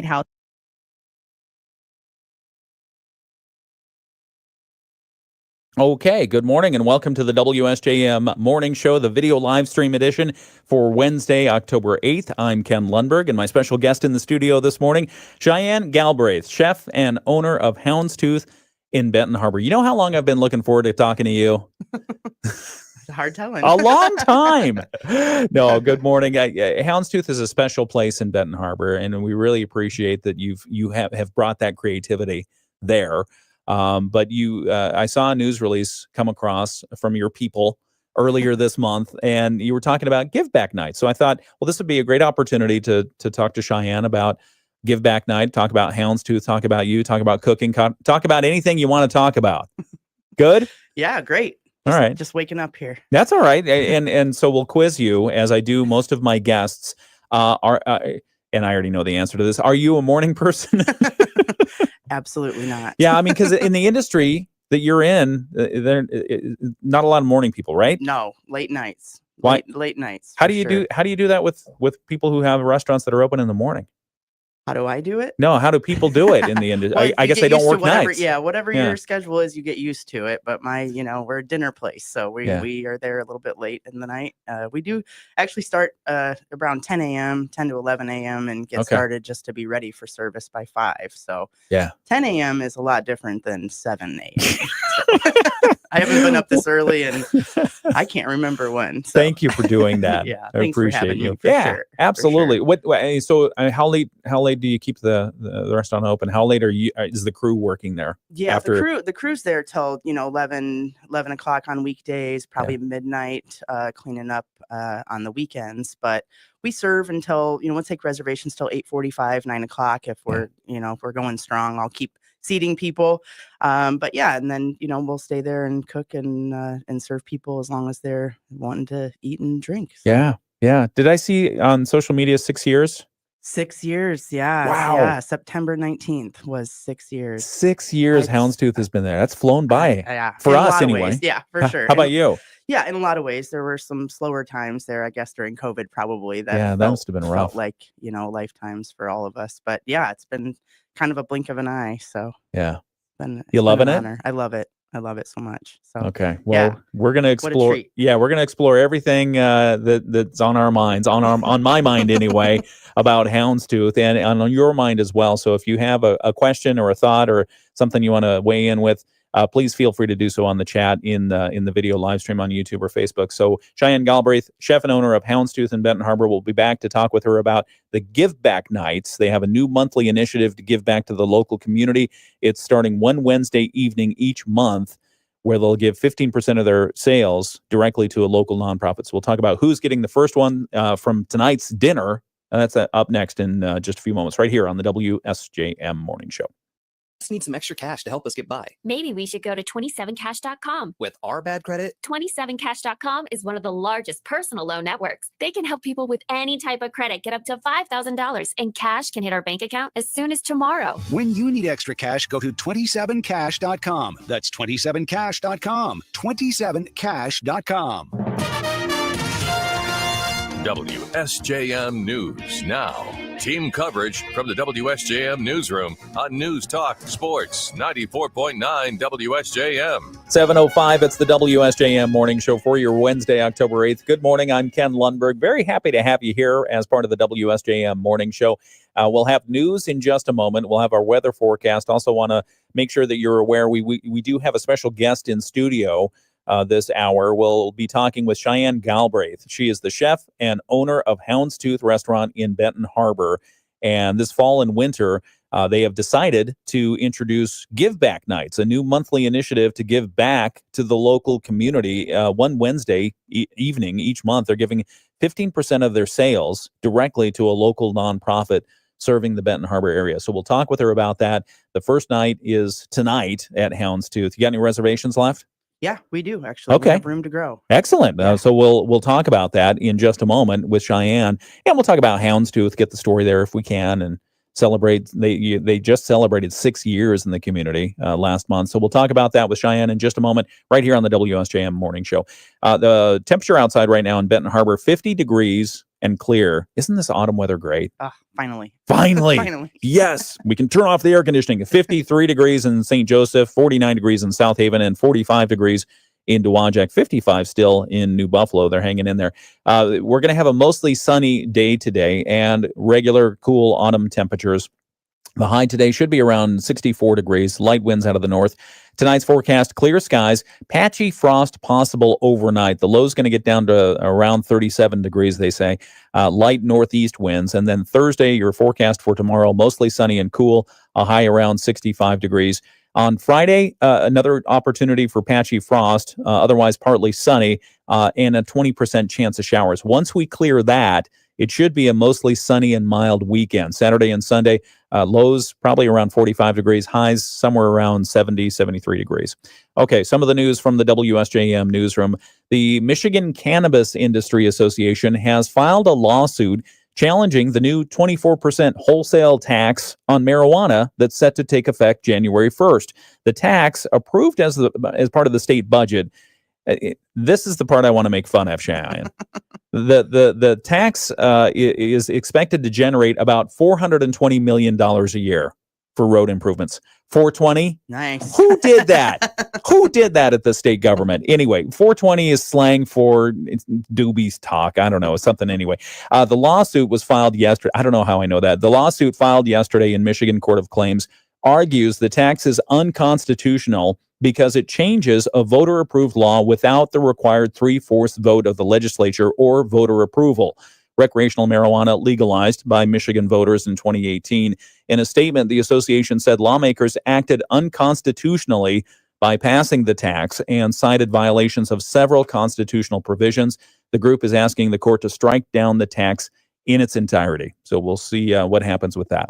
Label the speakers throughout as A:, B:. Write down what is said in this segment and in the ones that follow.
A: House.
B: Okay, good morning and welcome to the WSJM Morning Show, the video live stream edition for Wednesday, October 8th. I'm Ken Lundberg, and my special guest in the studio this morning, Cheyenne Galbraith, chef and owner of Houndstooth in Benton Harbor. You know how long I've been looking forward to talking to you?
A: It's hard telling.
B: A long time. No, good morning. Houndstooth is a special place in Benton Harbor, and we really appreciate that you have brought that creativity there. But I saw a news release come across from your people earlier this month, and you were talking about Giveback Night. So I thought, well, this would be a great opportunity to talk to Cheyenne about Giveback Night, talk about Houndstooth, talk about you, talk about cooking, talk about anything you want to talk about. Good?
A: Yeah, great.
B: All right.
A: Just waking up here.
B: That's all right. And so we'll quiz you, as I do most of my guests. And I already know the answer to this. Are you a morning person?
A: Absolutely not.
B: Yeah, I mean, because in the industry that you're in, there not a lot of morning people, right?
A: No, late nights.
B: Why?
A: Late nights.
B: How do you do that with people who have restaurants that are open in the morning?
A: How do I do it?
B: No, how do people do it in the industry?
A: Well,
B: I guess they don't work nights.
A: Yeah, whatever your schedule is, you get used to it. But we're a dinner place, so we are there a little bit late in the night. We do actually start around 10 a.m., 10 to 11 a.m. and get started just to be ready for service by 5. So 10 a.m. is a lot different than 7 a.m. I haven't been up this early, and I can't remember when. So.
B: Thank you for doing that.
A: Yeah,
B: I appreciate you.
A: Sure,
B: absolutely.
A: Sure.
B: So how late do you keep the restaurant open? How late is the crew working there?
A: Yeah, the crew's there till 11 o'clock on weekdays, probably midnight, cleaning up on the weekends. But we serve until we'll take reservations till 8:45, 9 o'clock if we're if we're going strong. I'll keep seating people, but and then we'll stay there and cook and serve people as long as they're wanting to eat and drink. So.
B: Yeah. Did I see on social media 6 years?
A: 6 years, yeah.
B: Wow.
A: Yeah, September 19th was 6 years.
B: 6 years Houndstooth has been there. That's flown by. For us, anyway.
A: Yeah, for sure.
B: How about you?
A: Yeah, in a lot of ways. There were some slower times there, I guess, during COVID, probably. That
B: must have been rough.
A: Felt like, lifetimes for all of us. But yeah, it's been kind of a blink of an eye. So
B: yeah.
A: You
B: loving it?
A: Honor. I love it. I love it so much. So
B: okay, well, we're gonna explore. Yeah, we're gonna explore everything that's on our minds, on my mind anyway, about Houndstooth, and on your mind as well. So if you have a question or a thought or something you want to weigh in with, please feel free to do so on the chat in the video live stream on YouTube or Facebook. So Cheyenne Galbraith, chef and owner of Houndstooth in Benton Harbor, will be back to talk with her about the Giveback Nights. They have a new monthly initiative to give back to the local community. It's starting one Wednesday evening each month, where they'll give 15% of their sales directly to a local nonprofit. So we'll talk about who's getting the first one from tonight's dinner. That's up next in just a few moments, right here on the WSJM Morning Show.
C: Just need some extra cash to help us get by.
D: Maybe we should go to 27cash.com.
C: With our bad credit,
D: 27cash.com is one of the largest personal loan networks. They can help people with any type of credit get up to $5,000, and cash can hit our bank account as soon as tomorrow.
E: When you need extra cash, go to 27cash.com. That's 27cash.com. 27cash.com.
F: WSJM News Now. Team coverage from the WSJM Newsroom on News Talk Sports 94.9 WSJM.
B: 7:05, it's the WSJM Morning Show for your Wednesday, October 8th. Good morning, I'm Ken Lundberg. Very happy to have you here as part of the WSJM Morning Show. We'll have news in just a moment. We'll have our weather forecast. Also want to make sure that you're aware we do have a special guest in studio this hour. We'll be talking with Cheyenne Galbraith. She is the chef and owner of Houndstooth Restaurant in Benton Harbor. And this fall and winter, they have decided to introduce Giveback Nights, a new monthly initiative to give back to the local community. One Wednesday evening each month, they're giving 15% of their sales directly to a local nonprofit serving the Benton Harbor area. So we'll talk with her about that. The first night is tonight at Houndstooth. You got any reservations left?
A: Yeah, we do actually.
B: Okay.
A: We have room to grow.
B: Excellent. So we'll talk about that in just a moment with Cheyenne, and we'll talk about Houndstooth, get the story there if we can, and celebrate. They just celebrated 6 years in the community last month. So we'll talk about that with Cheyenne in just a moment, right here on the WSJM Morning Show. The temperature outside right now in Benton Harbor, 50 degrees, and clear. Isn't this autumn weather great?
A: Finally.
B: Finally.
A: Finally.
B: Yes. We can turn off the air conditioning. 53 degrees in St. Joseph, 49 degrees in South Haven, and 45 degrees in Dowagiac, 55 still in New Buffalo. They're hanging in there. We're going to have a mostly sunny day today and regular cool autumn temperatures. The high today should be around 64 degrees, light winds out of the north. Tonight's forecast, clear skies, patchy frost possible overnight. The low's going to get down to around 37 degrees, they say. Light northeast winds. And then Thursday, your forecast for tomorrow, mostly sunny and cool, a high around 65 degrees. On Friday, another opportunity for patchy frost, otherwise partly sunny, and a 20% chance of showers. Once we clear that, it should be a mostly sunny and mild weekend. Saturday and Sunday, lows probably around 45 degrees, highs somewhere around 70, 73 degrees. Okay, some of the news from the WSJM newsroom. The Michigan Cannabis Industry Association has filed a lawsuit challenging the new 24% wholesale tax on marijuana that's set to take effect January 1st. The tax, approved as part of the state budget, this is the part I want to make fun of, Cheyenne. The tax is expected to generate about $420 million a year for road improvements. 420?
A: Nice.
B: Who did that? Who did that at the state government? Anyway, 420 is slang for doobies talk. I don't know, something anyway. The lawsuit was filed yesterday. I don't know how I know that. The lawsuit filed yesterday in Michigan Court of Claims argues the tax is unconstitutional because it changes a voter-approved law without the required 3/4 vote of the legislature or voter approval. Recreational marijuana legalized by Michigan voters in 2018. In a statement, the association said lawmakers acted unconstitutionally by passing the tax and cited violations of several constitutional provisions. The group is asking the court to strike down the tax in its entirety. So we'll see what happens with that.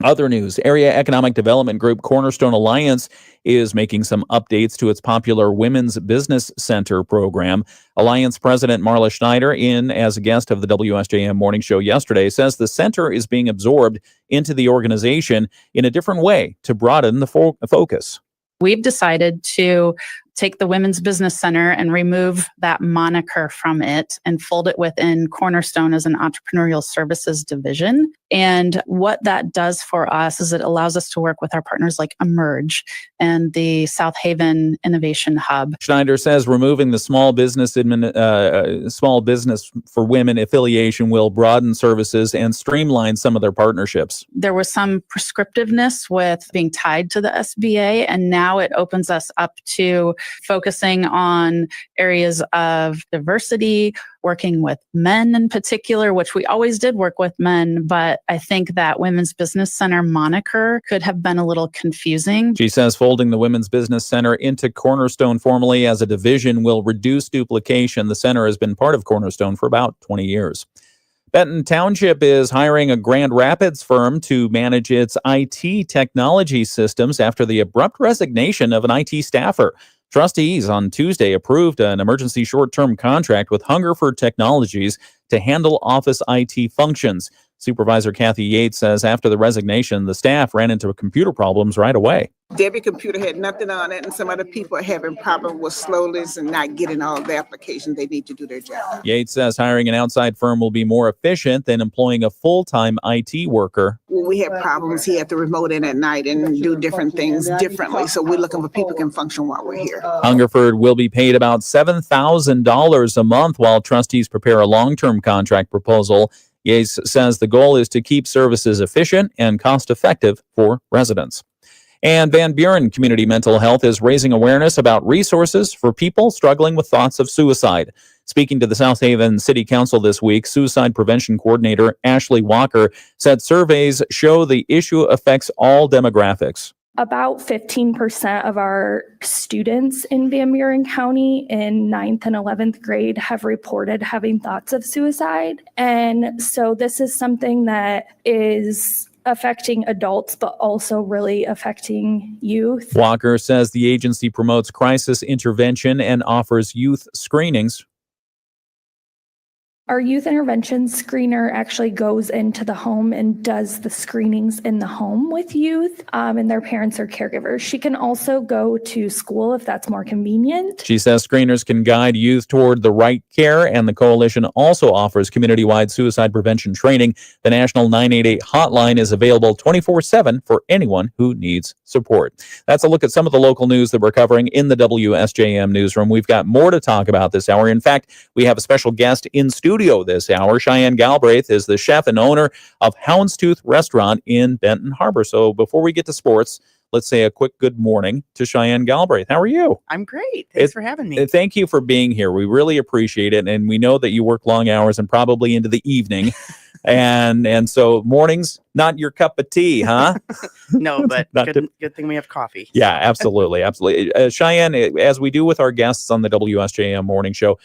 B: Other news, Area Economic Development Group Cornerstone Alliance is making some updates to its popular Women's Business Center program. Alliance President Marla Schneider, in as a guest of the WSJM Morning Show yesterday, says the center is being absorbed into the organization in a different way to broaden the focus.
G: We've decided to take the Women's Business Center and remove that moniker from it and fold it within Cornerstone as an entrepreneurial services division. And what that does for us is it allows us to work with our partners like Emerge and the South Haven Innovation Hub.
B: Schneider says removing the small business for women affiliation will broaden services and streamline some of their partnerships.
G: There was some prescriptiveness with being tied to the SBA, and now it opens us up to focusing on areas of diversity, working with men in particular, which we always did work with men, but I think that Women's Business Center moniker could have been a little confusing.
B: She says folding the Women's Business Center into Cornerstone formally as a division will reduce duplication. The center has been part of Cornerstone for about 20 years. Benton Township is hiring a Grand Rapids firm to manage its IT technology systems after the abrupt resignation of an IT staffer. Trustees on Tuesday approved an emergency short-term contract with Hungerford Technologies to handle office IT functions. Supervisor Kathy Yates says after the resignation, the staff ran into computer problems right away.
H: Every computer had nothing on it, and some other people are having problems with slowness and not getting all the applications they need to do their job.
B: Yates says hiring an outside firm will be more efficient than employing a full-time IT worker.
H: When we have problems, he had to remote in at night and do different things differently. So we're looking for people who can function while we're here.
B: Hungerford will be paid about $7,000 a month while trustees prepare a long-term contract proposal. Yates says the goal is to keep services efficient and cost-effective for residents. And Van Buren Community Mental Health is raising awareness about resources for people struggling with thoughts of suicide. Speaking to the South Haven City Council this week, Suicide Prevention Coordinator Ashley Walker said surveys show the issue affects all demographics.
I: About 15% of our students in Van Buren County in 9th and 11th grade have reported having thoughts of suicide. And so this is something that is affecting adults, but also really affecting youth.
B: Walker says the agency promotes crisis intervention and offers youth screenings
I: Our youth intervention screener actually goes into the home and does the screenings in the home with youth and their parents or caregivers. She can also go to school if that's more convenient.
B: She says screeners can guide youth toward the right care, and the coalition also offers community-wide suicide prevention training. The National 988 hotline is available 24/7 for anyone who needs support. That's a look at some of the local news that we're covering in the WSJM newsroom. We've got more to talk about this hour. In fact, we have a special guest in studio this hour. Cheyenne Galbraith is the chef and owner of Houndstooth restaurant in Benton Harbor. So before we get to sports, let's say a quick good morning to Cheyenne Galbraith. How are you?
A: I'm great. Thanks for having me.
B: Thank you for being here. We really appreciate it. And we know that you work long hours and probably into the evening. and so mornings, not your cup of tea, huh?
A: No, but good thing we have coffee.
B: Yeah, absolutely. Absolutely. Cheyenne, as we do with our guests on the WSJM morning show,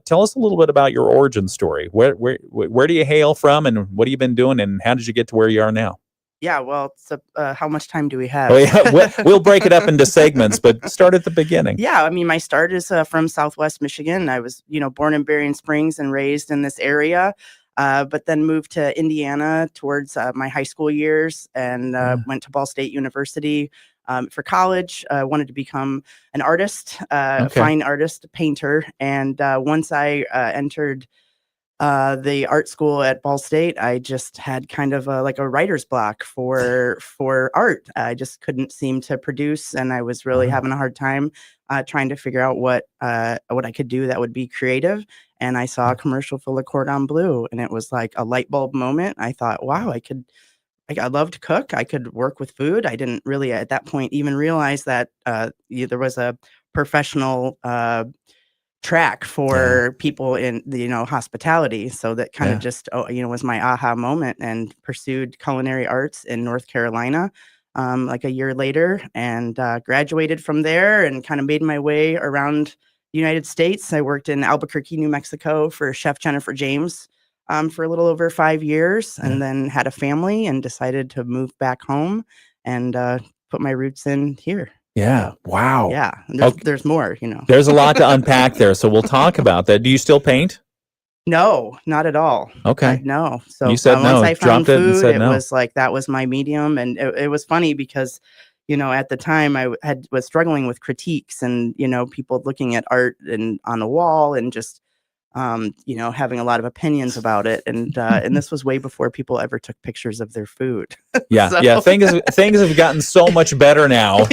B: tell us a little bit about your origin story. Where do you hail from, and what have you been doing, and how did you get to where you are now?
A: Yeah, well, so, how much time do we have?
B: Oh, yeah. We'll break it up into segments, but start at the beginning.
A: Yeah, I mean, my start is from Southwest Michigan. I was, born in Berrien Springs and raised in this area, but then moved to Indiana towards my high school years and went to Ball State University for college. Wanted to become an artist, fine artist, painter. And once I entered the art school at Ball State, I just had kind of like a writer's block for art. I just couldn't seem to produce, and I was really having a hard time trying to figure out what I could do that would be creative. And I saw a commercial for Le Cordon Bleu, and it was like a light bulb moment. I thought, wow, I love to cook. I could work with food. I didn't really at that point even realize that there was a professional track for people in the hospitality. So that kind of just was my aha moment, and pursued culinary arts in North Carolina like a year later, and graduated from there and kind of made my way around the United States. I worked in Albuquerque, New Mexico for Chef Jennifer James for a little over 5 years, and then had a family and decided to move back home and put my roots in here.
B: Yeah. Wow.
A: Yeah. There's more,
B: There's a lot to unpack there. So we'll talk about that. Do you still paint?
A: No, not at all.
B: Okay.
A: No. So
B: you said no.
A: Once I found
B: dropped it
A: food,
B: and said
A: it
B: no.
A: was like that was my medium. And it was funny because, at the time I was struggling with critiques and, people looking at art and on a wall and just, having a lot of opinions about it. And this was way before people ever took pictures of their food.
B: Yeah. Yeah. Things have gotten so much better now.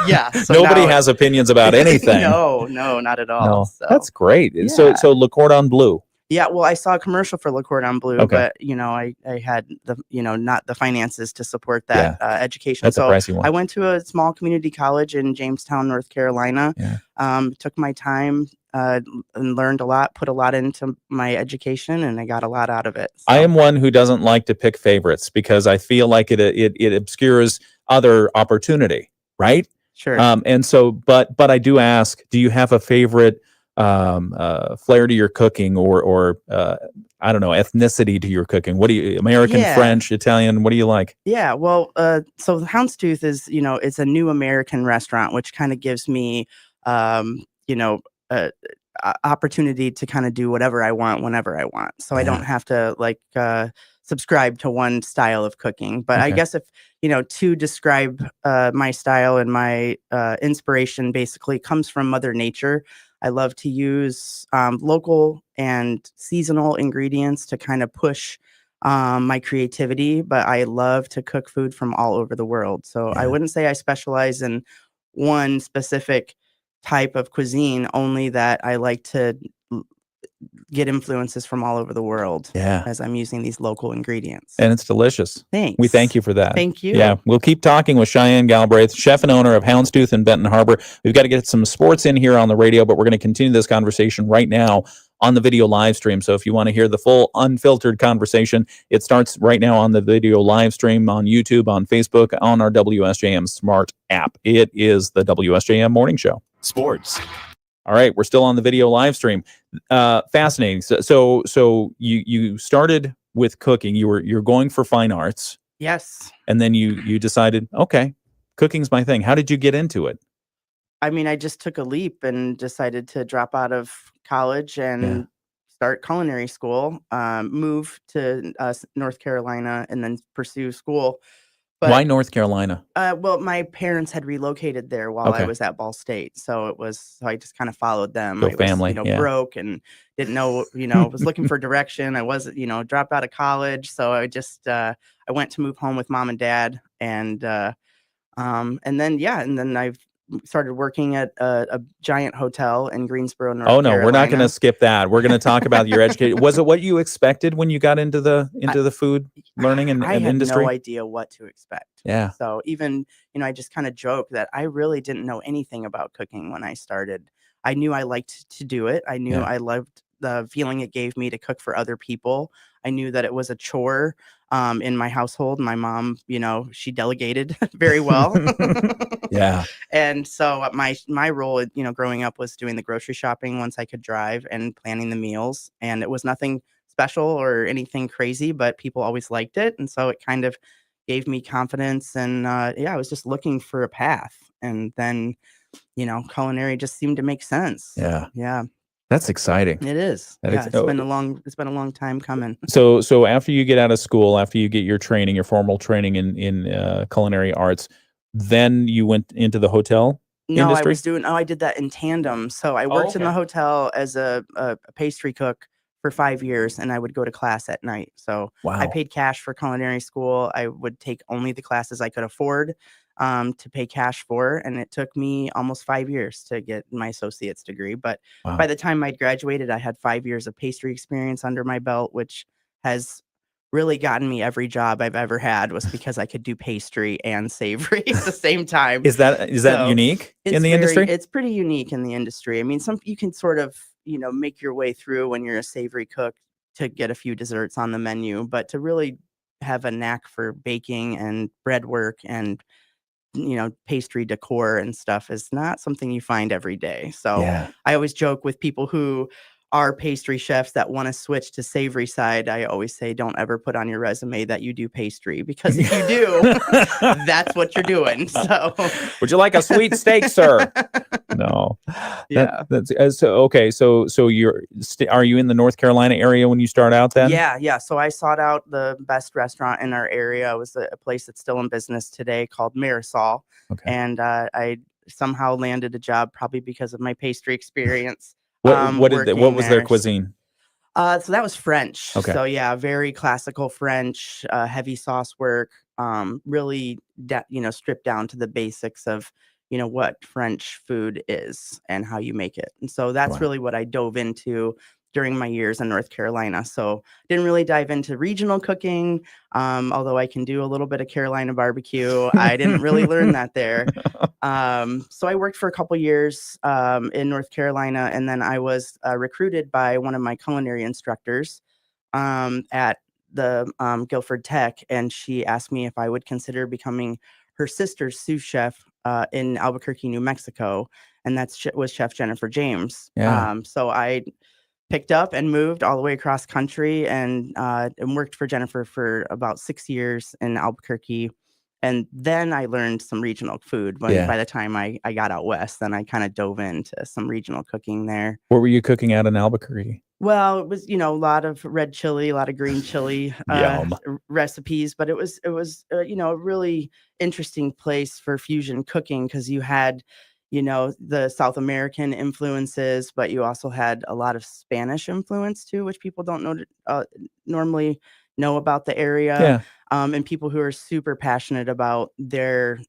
A: Yeah. So
B: nobody has opinions about anything.
A: No, not at all.
B: No.
A: So.
B: That's great.
A: Yeah.
B: So Le Cordon Bleu.
A: Yeah, well, I saw a commercial for Le Cordon Bleu,
B: Okay.
A: but I had the not the finances to support that education.
B: That's
A: so
B: a pricey one.
A: I went to a small community college in Jamestown, North Carolina.
B: Yeah.
A: Took my time and learned a lot, put a lot into my education, and I got a lot out of it. So.
B: I am one who doesn't like to pick favorites because I feel like it obscures other opportunity, right?
A: Sure.
B: And so, but I do ask, do you have a favorite flair to your cooking, or I don't know, ethnicity to your cooking? What do you, American, French, Italian, what do you like?
A: Yeah, well, so Houndstooth is, it's a new American restaurant, which kind of gives me, opportunity to kind of do whatever I want, whenever I want. So I don't have to subscribe to one style of cooking. But I guess if, to describe my style and my inspiration basically comes from Mother Nature. I love to use local and seasonal ingredients to kind of push my creativity, but I love to cook food from all over the world. So I wouldn't say I specialize in one specific type of cuisine, only that I like to get influences from all over the world as I'm using these local ingredients.
B: And it's delicious.
A: Thanks.
B: We thank you for that.
A: Thank you.
B: Yeah, we'll keep talking with Cheyenne Galbraith, chef and owner of Houndstooth in Benton Harbor. We've got to get some sports in here on the radio, but we're going to continue this conversation right now on the video live stream. So if you want to hear the full unfiltered conversation, it starts right now on the video live stream on YouTube, on Facebook, on our WSJM Smart app. It is the WSJM Morning Show.
E: Sports.
B: All right, we're still on the video live stream. Fascinating. So you started with cooking. You're going for fine arts.
A: Yes.
B: And then you decided, okay, cooking's my thing. How did you get into it?
A: I mean, I just took a leap and decided to drop out of college and start culinary school, move to North Carolina, and then pursue school. But,
B: Why North Carolina?
A: Well, my parents had relocated there while I
B: Okay.
A: was at Ball State, so I just kind of followed them.
B: Go
A: I was,
B: family, yeah.
A: broke and didn't know, was looking for direction. I wasn't, dropped out of college, so I just I went to move home with mom and dad, and then I've started working at a giant hotel in Greensboro, North
B: Oh no,
A: Carolina.
B: we're not going to skip that. We're going to talk about your education. Was it what you expected when you got into the food learning and
A: I had
B: industry?
A: no idea what to expect.
B: Yeah.
A: So even, I just kind of joke that I really didn't know anything about cooking when I started. I knew I liked to do it. I knew I loved the feeling it gave me to cook for other people. I knew that it was a chore in my household. My mom, she delegated very well.
B: Yeah.
A: And so my role, growing up was doing the grocery shopping once I could drive and planning the meals. And it was nothing special or anything crazy, but people always liked it. And so it kind of gave me confidence. And I was just looking for a path. And then, culinary just seemed to make sense.
B: Yeah.
A: Yeah.
B: That's exciting.
A: It is. It's been a long time coming.
B: So after you get out of school, after you get your training, your formal training in culinary arts, then you went into the hotel industry?
A: I did that in tandem. So I worked in the hotel as a pastry cook for 5 years, and I would go to class at night. So I paid cash for culinary school. I would take only the classes I could afford to pay cash for. And it took me almost 5 years to get my associate's degree. But by the time I'd graduated, I had 5 years of pastry experience under my belt, which has really gotten me every job I've ever had, was because I could do pastry and savory at the same time.
B: Is that unique in the industry?
A: It's pretty unique in the industry. I mean, you can sort of, make your way through when you're a savory cook to get a few desserts on the menu, but to really have a knack for baking and bread work and pastry decor and stuff is not something you find every day. So I always joke with people who are pastry chefs that want to switch to savory side. I always say, don't ever put on your resume that you do pastry, because if you do, that's what you're doing. So,
B: would you like a sweet steak, sir? No.
A: Yeah.
B: That's so okay. So are you in the North Carolina area when you start out then?
A: Yeah. So I sought out the best restaurant in our area. It was a place that's still in business today called Marisol.
B: Okay.
A: And I somehow landed a job, probably because of my pastry experience.
B: What was their cuisine?
A: So that was French.
B: Okay.
A: So yeah, very classical French, heavy sauce work, really, stripped down to the basics of, what French food is and how you make it. And so that's really what I dove into during my years in North Carolina. So didn't really dive into regional cooking, although I can do a little bit of Carolina barbecue. I didn't really learn that there. So I worked for a couple years in North Carolina, and then I was recruited by one of my culinary instructors at the Guilford Tech, and she asked me if I would consider becoming her sister's sous chef in Albuquerque, New Mexico, and was Chef Jennifer James.
B: Yeah.
A: So I picked up and moved all the way across country and worked for Jennifer for about 6 years in Albuquerque. And then I learned some regional food. But by the time I got out west, then I kind of dove into some regional cooking there.
B: What were you cooking out in Albuquerque?
A: Well, it was, a lot of red chili, a lot of green chili recipes, but it was a really interesting place for fusion cooking, because you had, the South American influences, but you also had a lot of Spanish influence too, which people don't normally know about the area.
B: Yeah.
A: And people who are super passionate about their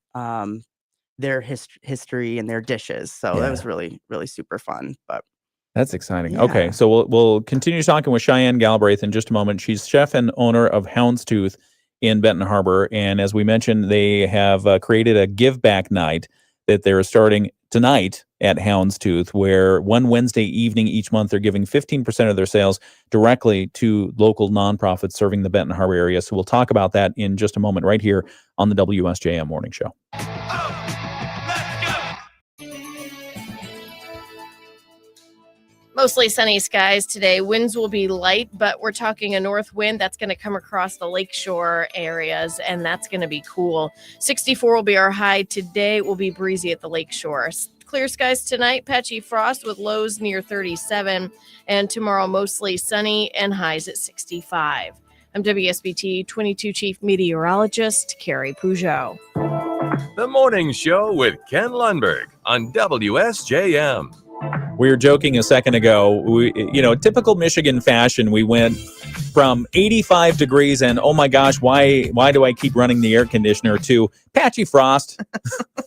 A: history and their dishes. So that was really, really super fun. But
B: that's exciting. Okay, so we'll continue talking with Cheyenne Galbraith in just a moment. She's chef and owner of Houndstooth in Benton Harbor, and as we mentioned, they have created a Giveback night that they're starting tonight at Houndstooth, where one Wednesday evening each month they're giving 15% of their sales directly to local nonprofits serving the Benton Harbor area. So we'll talk about that in just a moment right here on the WSJM Morning Show.
J: Mostly sunny skies today. Winds will be light, but we're talking a north wind that's going to come across the lakeshore areas, and that's going to be cool. 64 will be our high today. It will be breezy at the lakeshore. Clear skies tonight, patchy frost with lows near 37, and tomorrow mostly sunny and highs at 65. I'm WSBT 22 Chief Meteorologist Carrie Peugeot.
F: The Morning Show with Ken Lundberg on WSJM.
B: We were joking a second ago. Typical Michigan fashion, we went from 85 degrees and, oh my gosh, why do I keep running the air conditioner, to patchy frost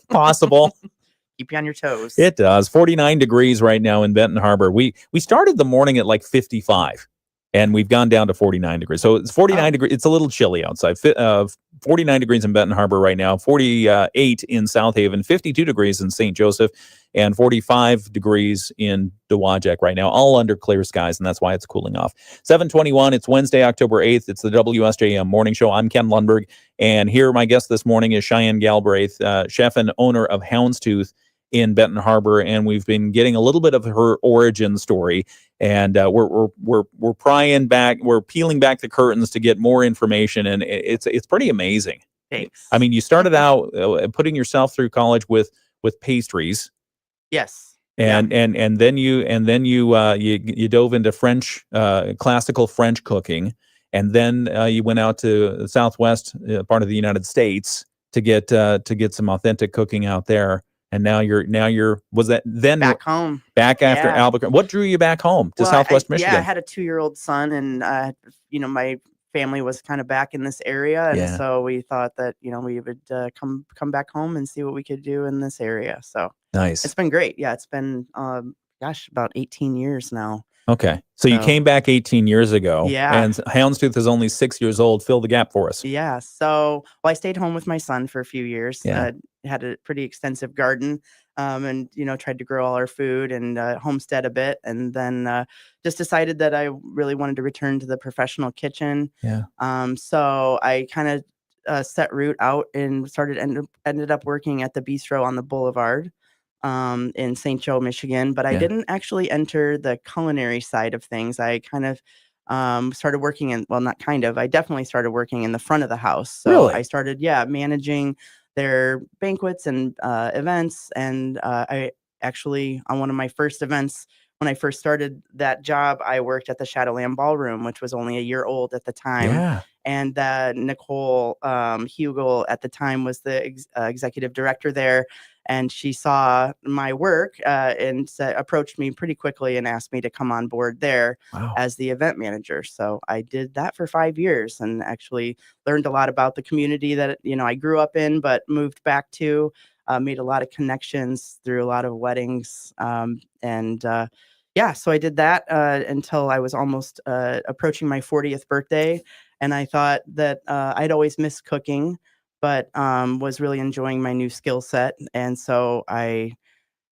B: possible.
A: Keep you on your toes.
B: It does. 49 degrees right now in Benton Harbor. We started the morning at like 55, and we've gone down to 49 degrees. So it's 49 degrees. It's a little chilly outside. 49 degrees in Benton Harbor right now, 48 in South Haven, 52 degrees in St. Joseph, and 45 degrees in Dowagiac right now, all under clear skies, and that's why it's cooling off. 7:21, it's Wednesday, October 8th. It's the WSJM Morning Show. I'm Ken Lundberg, and here my guest this morning is Cheyenne Galbraith, chef and owner of Houndstooth in Benton Harbor, and we've been getting a little bit of her origin story, and we're prying back, we're peeling back the curtains to get more information, and it's pretty amazing.
A: Thanks.
B: I mean, you started out putting yourself through college with pastries.
A: Yes.
B: And then you dove into French, classical French cooking, and then you went out to the Southwest part of the United States to get some authentic cooking out there. And now you're was that then
A: back home,
B: back after Albuquerque? What drew you back home to Southwest Michigan?
A: Yeah, I had a 2-year-old son, and my family was kind of back in this area, and so we thought that we would come back home and see what we could do in this area. So
B: nice.
A: It's been great. Yeah, it's been about 18 years now.
B: Okay, so you came back 18 years ago.
A: Yeah,
B: and Houndstooth is only 6 years old. Fill the gap for us.
A: Yeah, so I stayed home with my son for a few years.
B: Yeah.
A: Had a pretty extensive garden, and tried to grow all our food and homestead a bit, and then just decided that I really wanted to return to the professional kitchen.
B: Yeah.
A: So I kind of set root out and ended up working at the bistro on the Boulevard in St. Joe, Michigan, but I didn't actually enter the culinary side of things. I kind of started working I definitely started working in the front of the house. So
B: really?
A: I started, managing their banquets and events. And I actually, on one of my first events, when I first started that job, I worked at the Shadowland Ballroom, which was only a year old at the time.
B: Yeah.
A: And Nicole Hugel at the time was the executive director there. And she saw my work and approached me pretty quickly and asked me to come on board there as the event manager. So I did that for 5 years and actually learned a lot about the community that I grew up in, but moved back to. Made a lot of connections through a lot of weddings, so I did that until I was almost approaching my 40th birthday, and I thought that I'd always missed cooking, but was really enjoying my new skill set, and so I,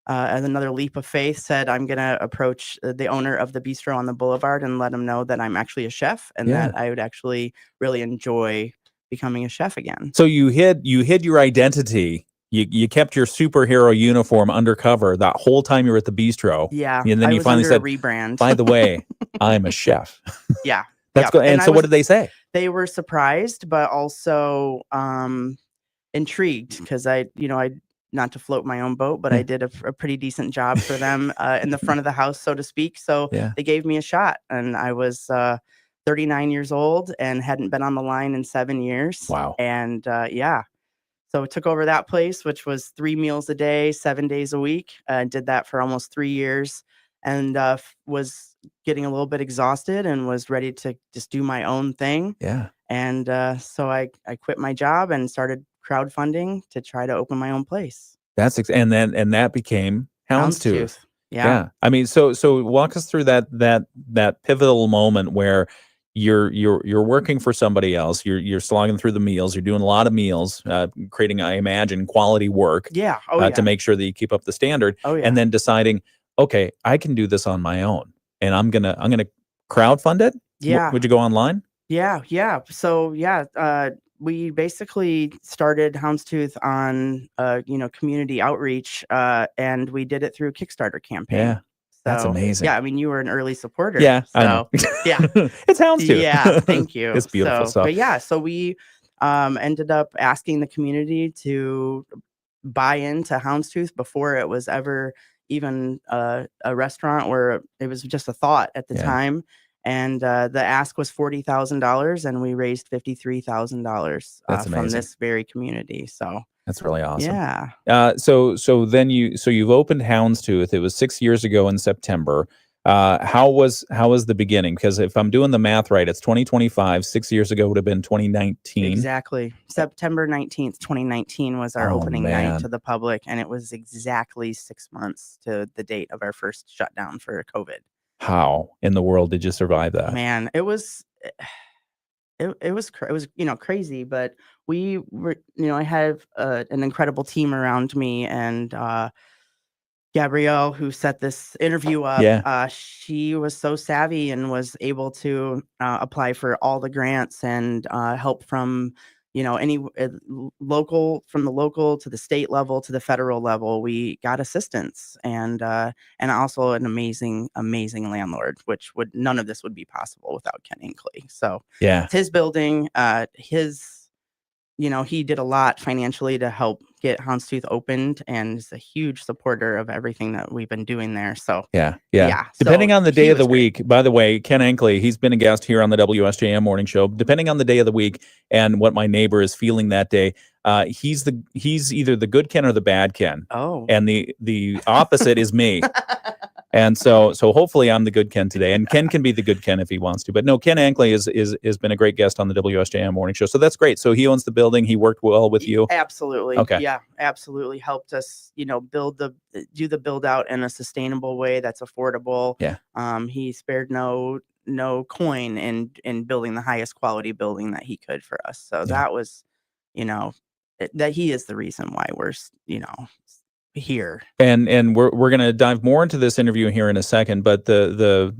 A: as another leap of faith, said I'm going to approach the owner of the bistro on the Boulevard and let him know that I'm actually a chef and that I would actually really enjoy becoming a chef again.
B: So you hid your identity. You kept your superhero uniform undercover that whole time you were at the bistro.
A: Yeah.
B: And then you finally said,
A: rebrand.
B: by the way, I'm a chef.
A: Yeah.
B: That's good. And so what did they say?
A: They were surprised, but also intrigued because I not to float my own boat, but I did a pretty decent job for them in the front of the house, so to speak. So they gave me a shot, and I was 39 years old and hadn't been on the line in 7 years.
B: Wow.
A: And so I took over that place, which was 3 meals a day, 7 days a week. Did that for almost 3 years and was getting a little bit exhausted and was ready to just do my own thing.
B: Yeah.
A: And so I quit my job and started crowdfunding to try to open my own place.
B: And that became Houndstooth.
A: Yeah.
B: I mean, so walk us through that pivotal moment where you're working for somebody else. You're slogging through the meals. You're doing a lot of meals, creating, I imagine, quality work.
A: Yeah.
B: To make sure that you keep up the standard.
A: Oh, yeah.
B: And then deciding, okay, I can do this on my own, and I'm gonna crowdfund it.
A: Yeah.
B: Would you go online?
A: Yeah. So we basically started Houndstooth on community outreach, and we did it through a Kickstarter campaign.
B: Yeah. That's amazing.
A: Yeah, I mean, you were an early supporter.
B: Yeah,
A: so,
B: I know.
A: Yeah,
B: it's Houndstooth.
A: Yeah, thank you.
B: It's beautiful stuff.
A: But yeah, so we ended up asking the community to buy into Houndstooth before it was ever even a restaurant, where it was just a thought at the time. And the ask was $40,000, and we raised $53,000 from this very community. So
B: that's really awesome.
A: Yeah.
B: So then you've opened Houndstooth. It was 6 years ago in September. How was the beginning? Because if I'm doing the math right, it's 2025. 6 years ago would have been 2019.
A: Exactly. September 19th, 2019 was our opening night to the public, and it was exactly 6 months to the date of our first shutdown for COVID.
B: How in the world did you survive that?
A: Man, it was crazy, but we were, I have an incredible team around me, and Gabrielle, who set this interview up, she was so savvy and was able to apply for all the grants and help from, any local, from the local to the state level to the federal level. We got assistance, and also an amazing landlord, which none of this would be possible without Ken Inkley. So it's his building, he did a lot financially to help get Houndstooth opened, and is a huge supporter of everything that we've been doing there. So yeah.
B: Depending on the day of the week, by the way, Ken Inkley, he's been a guest here on the WSJM Morning Show. Depending on the day of the week and what my neighbor is feeling that day, he's either the good Ken or the bad Ken.
A: Oh,
B: and the opposite is me. And so hopefully I'm the good Ken today, and Ken can be the good Ken if he wants to. But no, Ken Inkley has been a great guest on the WSJM Morning Show, so that's great. So he owns the building. He worked well with you.
A: Absolutely.
B: Okay.
A: Yeah, absolutely. Helped us, do the build out in a sustainable way that's affordable.
B: Yeah.
A: He spared no coin in building the highest quality building that he could for us. So that was, that he is the reason why we're, here.
B: And we're going to dive more into this interview here in a second, but the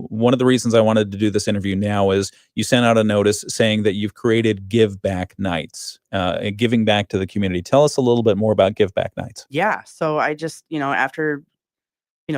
B: one of the reasons I wanted to do this interview now is you sent out a notice saying that you've created Giveback nights, giving back to the community. Tell us a little bit more about Giveback nights.
A: Yeah, so I just, after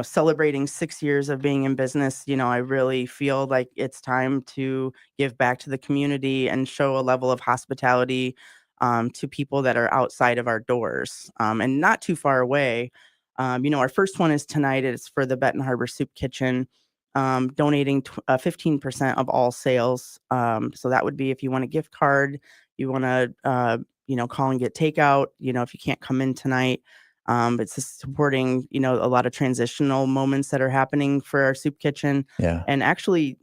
A: celebrating 6 years of being in business, I really feel like it's time to give back to the community and show a level of hospitality to people that are outside of our doors, and not too far away. Our first one is tonight. It's for the Benton Harbor Soup Kitchen, donating 15% of all sales. So that would be if you want a gift card, you want to, call and get takeout, if you can't come in tonight. It's just supporting, a lot of transitional moments that are happening for our soup kitchen.
B: Yeah.
A: And actually,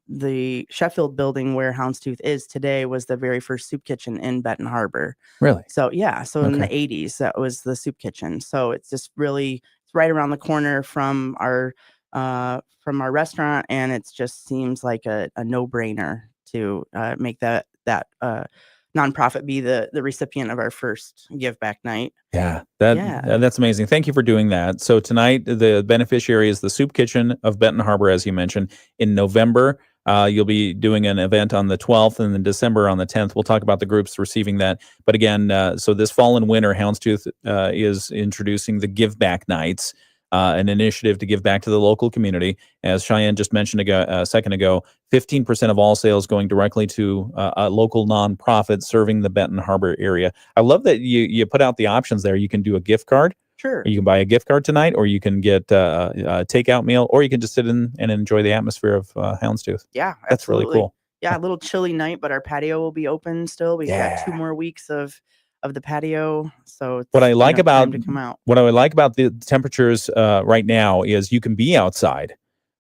A: the Sheffield building where Houndstooth is today was the very first soup kitchen in Benton Harbor.
B: Really?
A: So yeah. So in the 80s, that was the soup kitchen. So it's just it's right around the corner from our restaurant, and it just seems like a no-brainer to make that nonprofit be the recipient of our first Give Back night.
B: That's amazing. Thank you for doing that. So tonight, the beneficiary is the Soup Kitchen of Benton Harbor, as you mentioned. In November, you'll be doing an event on the 12th, and in December on the 10th. We'll talk about the groups receiving that. But again, so this fall and winter, Houndstooth is introducing the Give Back nights, an initiative to give back to the local community. As Cheyenne just mentioned a second ago, 15% of all sales going directly to a local nonprofit serving the Benton Harbor area. I love that you put out the options there. You can do a gift card.
A: Sure.
B: You can buy a gift card tonight, or you can get a takeout meal, or you can just sit in and enjoy the atmosphere of Houndstooth.
A: Yeah,
B: that's really cool.
A: Yeah, a little chilly night, but our patio will be open still. We've got 2 more weeks of the patio. So it's,
B: what I like about
A: to come out.
B: What I would like about the temperatures right now is you can be outside,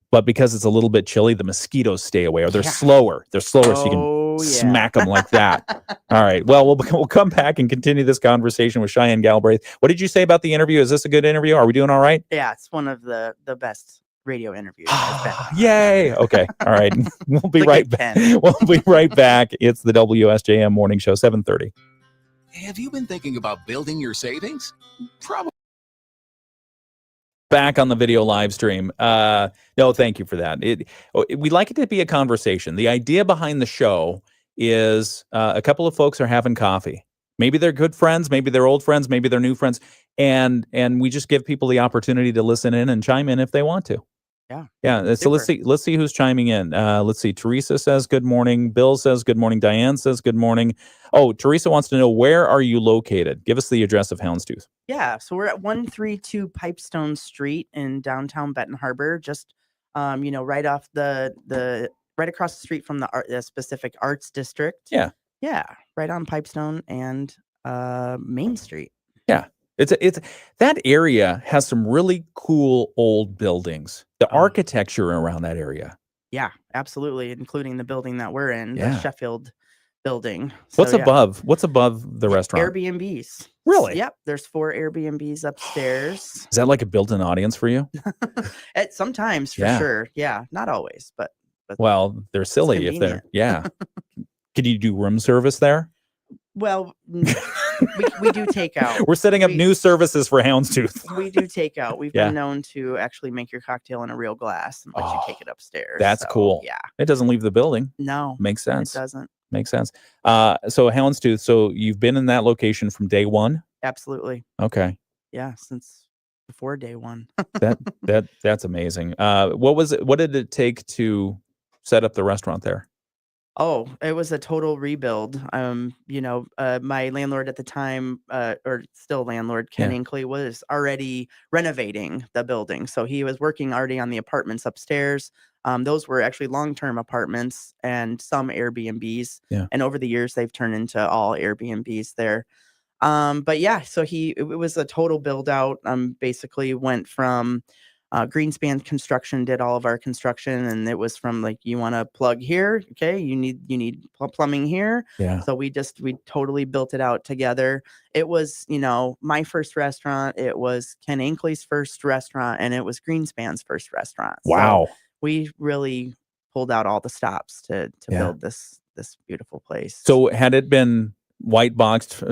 B: but because it's a little bit chilly, the mosquitoes stay away, or they're slower. They're slower, so you can smack them like that. All right. Well, we'll come back and continue this conversation with Cheyenne Galbraith. What did you say about the interview? Is this a good interview? Are we doing all right?
A: Yeah, it's one of the best radio interviews.
B: Yay. Okay. All right. We'll be right back. We'll be right back. It's the WSJM Morning Show, 7:30.
E: Have you been thinking about building your savings? Probably.
B: Back on the video live stream. No, thank you for that. We like it to be a conversation. The idea behind the show is a couple of folks are having coffee. Maybe they're good friends, maybe they're old friends, maybe they're new friends, and we just give people the opportunity to listen in and chime in if they want to. Yeah. So let's see who's chiming in. Let's see. Teresa says good morning. Bill says good morning. Diane says good morning. Oh, Teresa wants to know, where are you located? Give us the address of Houndstooth.
A: Yeah, so we're at 132 Pipestone Street in downtown Benton Harbor, just right off the right across the street from the specific arts district.
B: Yeah.
A: Yeah, right on Pipestone and Main Street.
B: Yeah. It's that area has some really cool old buildings. The architecture around that area.
A: Yeah, absolutely, including the building that we're in, the Sheffield building.
B: What's above the restaurant?
A: Airbnbs.
B: Really?
A: Yep, there's 4 Airbnbs upstairs.
B: Is that like a built-in audience for you?
A: Sometimes, for sure. Yeah, not always, but
B: well, they're silly if they're Could you do room service there?
A: Well, we do take out.
B: We're setting up new services for Houndstooth.
A: We do take out. We've been known to actually make your cocktail in a real glass and let you take it upstairs.
B: That's cool.
A: Yeah.
B: It doesn't leave the building.
A: No.
B: Makes sense.
A: It doesn't.
B: Makes sense. So Houndstooth, so you've been in that location from day one?
A: Absolutely.
B: Okay.
A: Yeah, since before day one.
B: That's amazing. What did it take to set up the restaurant there?
A: Oh, it was a total rebuild. My landlord at the time, or still landlord, Ken Inkley, was already renovating the building. So he was working already on the apartments upstairs. Those were actually long-term apartments and some Airbnbs.
B: Yeah.
A: And over the years, they've turned into all Airbnbs there. But yeah, so it was a total build out. Basically went from Greenspan Construction did all of our construction, and it was from like, you want to plug here, okay? You need plumbing here.
B: Yeah.
A: So we totally built it out together. It was my first restaurant. It was Ken Inkley's first restaurant, and it was Greenspan's first restaurant.
B: Wow.
A: So we really pulled out all the stops to build this beautiful place.
B: So had it been white boxed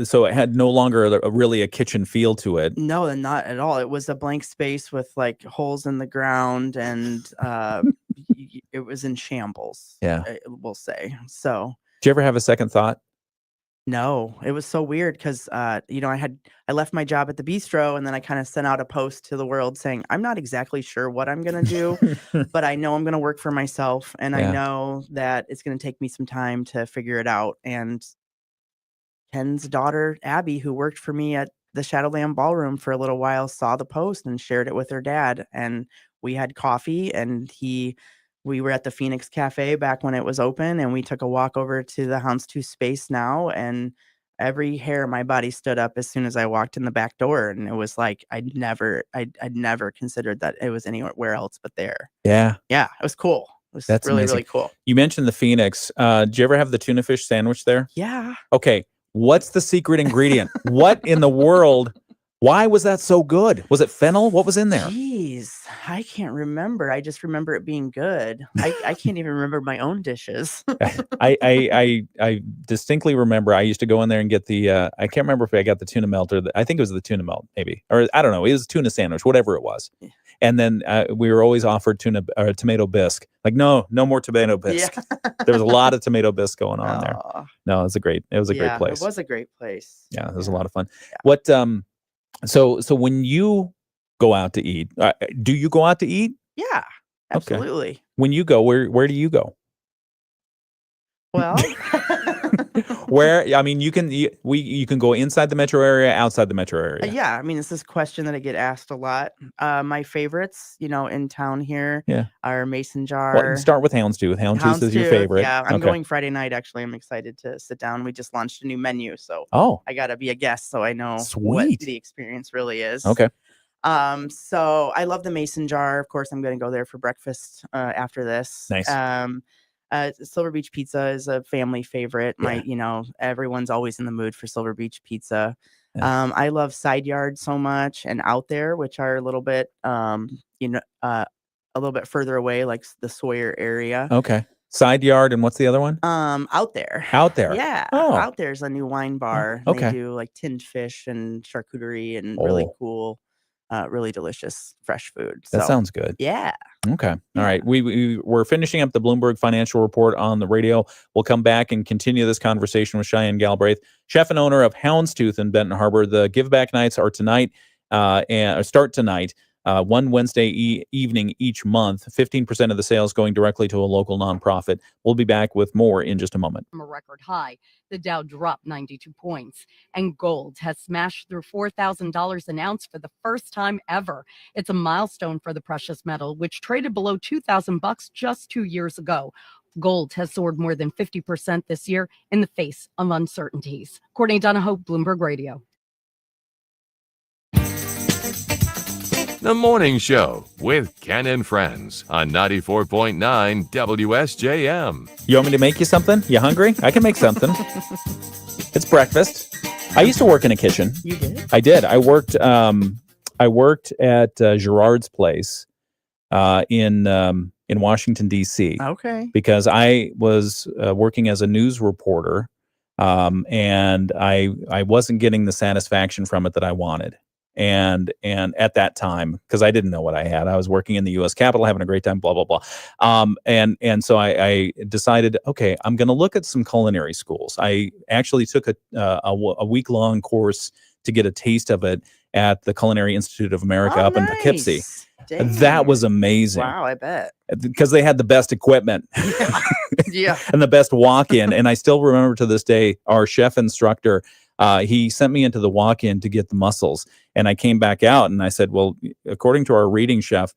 B: so it had no longer really a kitchen feel to it?
A: No, not at all. It was a blank space with like holes in the ground, and it was in shambles.
B: Yeah,
A: we'll say. So
B: did you ever have a second thought?
A: No, it was so weird because I left my job at the bistro, and then I kind of sent out a post to the world saying, I'm not exactly sure what I'm gonna do, but I know I'm gonna work for myself, and I know that it's gonna take me some time to figure it out. And Ken's daughter, Abby, who worked for me at the Shadowland Ballroom for a little while, saw the post and shared it with her dad. And we had coffee, and we were at the Phoenix Cafe back when it was open, and we took a walk over to the Houndstooth space now. And every hair in my body stood up as soon as I walked in the back door. And it was like, I'd never considered that it was anywhere else but there.
B: Yeah.
A: Yeah. It was cool. It was
B: That's
A: really,
B: amazing.
A: really cool.
B: You mentioned the Phoenix. Did you ever have the tuna fish sandwich there?
A: Yeah.
B: Okay. What's the secret ingredient? What in the world? Why was that so good? Was it fennel? What was in there?
A: Jeez, I can't remember. I just remember it being good. I can't even remember my own dishes.
B: I distinctly remember I used to go in there and get the I can't remember if I got the tuna melt or I think it was the tuna melt maybe, or I don't know. It was a tuna sandwich, whatever it was. Yeah. And then we were always offered tomato bisque. Like no more tomato bisque. Yeah. There was a lot of tomato bisque going on there. No, it was a great place.
A: It was a great place.
B: Yeah, it was a lot of fun. Yeah. What so when you go out to eat, do you go out to eat?
A: Yeah, absolutely.
B: Okay. When you go, where do you go?
A: Well,
B: where, I mean, you can go inside the metro area, outside the metro area.
A: Yeah, I mean, it's this question that I get asked a lot. My favorites, in town here, are Mason Jar.
B: Well, start with Houndstooth. Houndstooth is your favorite.
A: Yeah, I'm going Friday night. Actually, I'm excited to sit down. We just launched a new menu, so I gotta be a guest so I know what the experience really is.
B: Okay.
A: So I love the Mason Jar. Of course, I'm going to go there for breakfast after this.
B: Nice.
A: Silver Beach Pizza is a family favorite. Everyone's always in the mood for Silver Beach Pizza. Yeah. I love Side Yard so much, and Out There, which are a little bit, a little bit further away, like the Sawyer area.
B: Okay. Side Yard, and what's the other one?
A: Out There.
B: Out There.
A: Yeah.
B: Oh.
A: Out There's a new wine bar.
B: Okay.
A: They do like tinned fish and charcuterie and really cool. Really delicious fresh food.
B: That sounds good.
A: Yeah.
B: Okay. All right. We're finishing up the Bloomberg Financial Report on the radio. We'll come back and continue this conversation with Cheyenne Galbraith, chef and owner of Houndstooth in Benton Harbor. The Giveback nights are tonight and start tonight. one Wednesday evening each month. 15% of the sales going directly to a local nonprofit. We'll be back with more in just a moment.
K: From a record high, the Dow dropped 92 points, and gold has smashed through $4,000 an ounce for the first time ever. It's a milestone for the precious metal, which traded below $2,000 just 2 years ago. Gold has soared more than 50% this year in the face of uncertainties. Courtney Donahoe, Bloomberg Radio.
F: The Morning Show with Ken and Friends on 94.9 WSJM.
B: You want me to make you something? You hungry? I can make something. It's breakfast. I used to work in a kitchen.
A: You did?
B: I did. I worked at Gerard's Place in Washington, D.C.
A: Okay.
B: Because I was working as a news reporter, and I wasn't getting the satisfaction from it that I wanted. And at that time, because I didn't know what I had, I was working in the U.S. Capitol, having a great time, blah, blah, blah. And so I decided, okay, I'm going to look at some culinary schools. I actually took a week-long course to get a taste of it at the Culinary Institute of America up in Poughkeepsie.
A: Dang.
B: That was amazing.
A: Wow, I bet.
B: Because they had the best equipment.
A: Yeah.
B: And the best walk-in. And I still remember to this day, our chef instructor, he sent me into the walk-in to get the mussels. And I came back out and I said, well, according to our reading chef,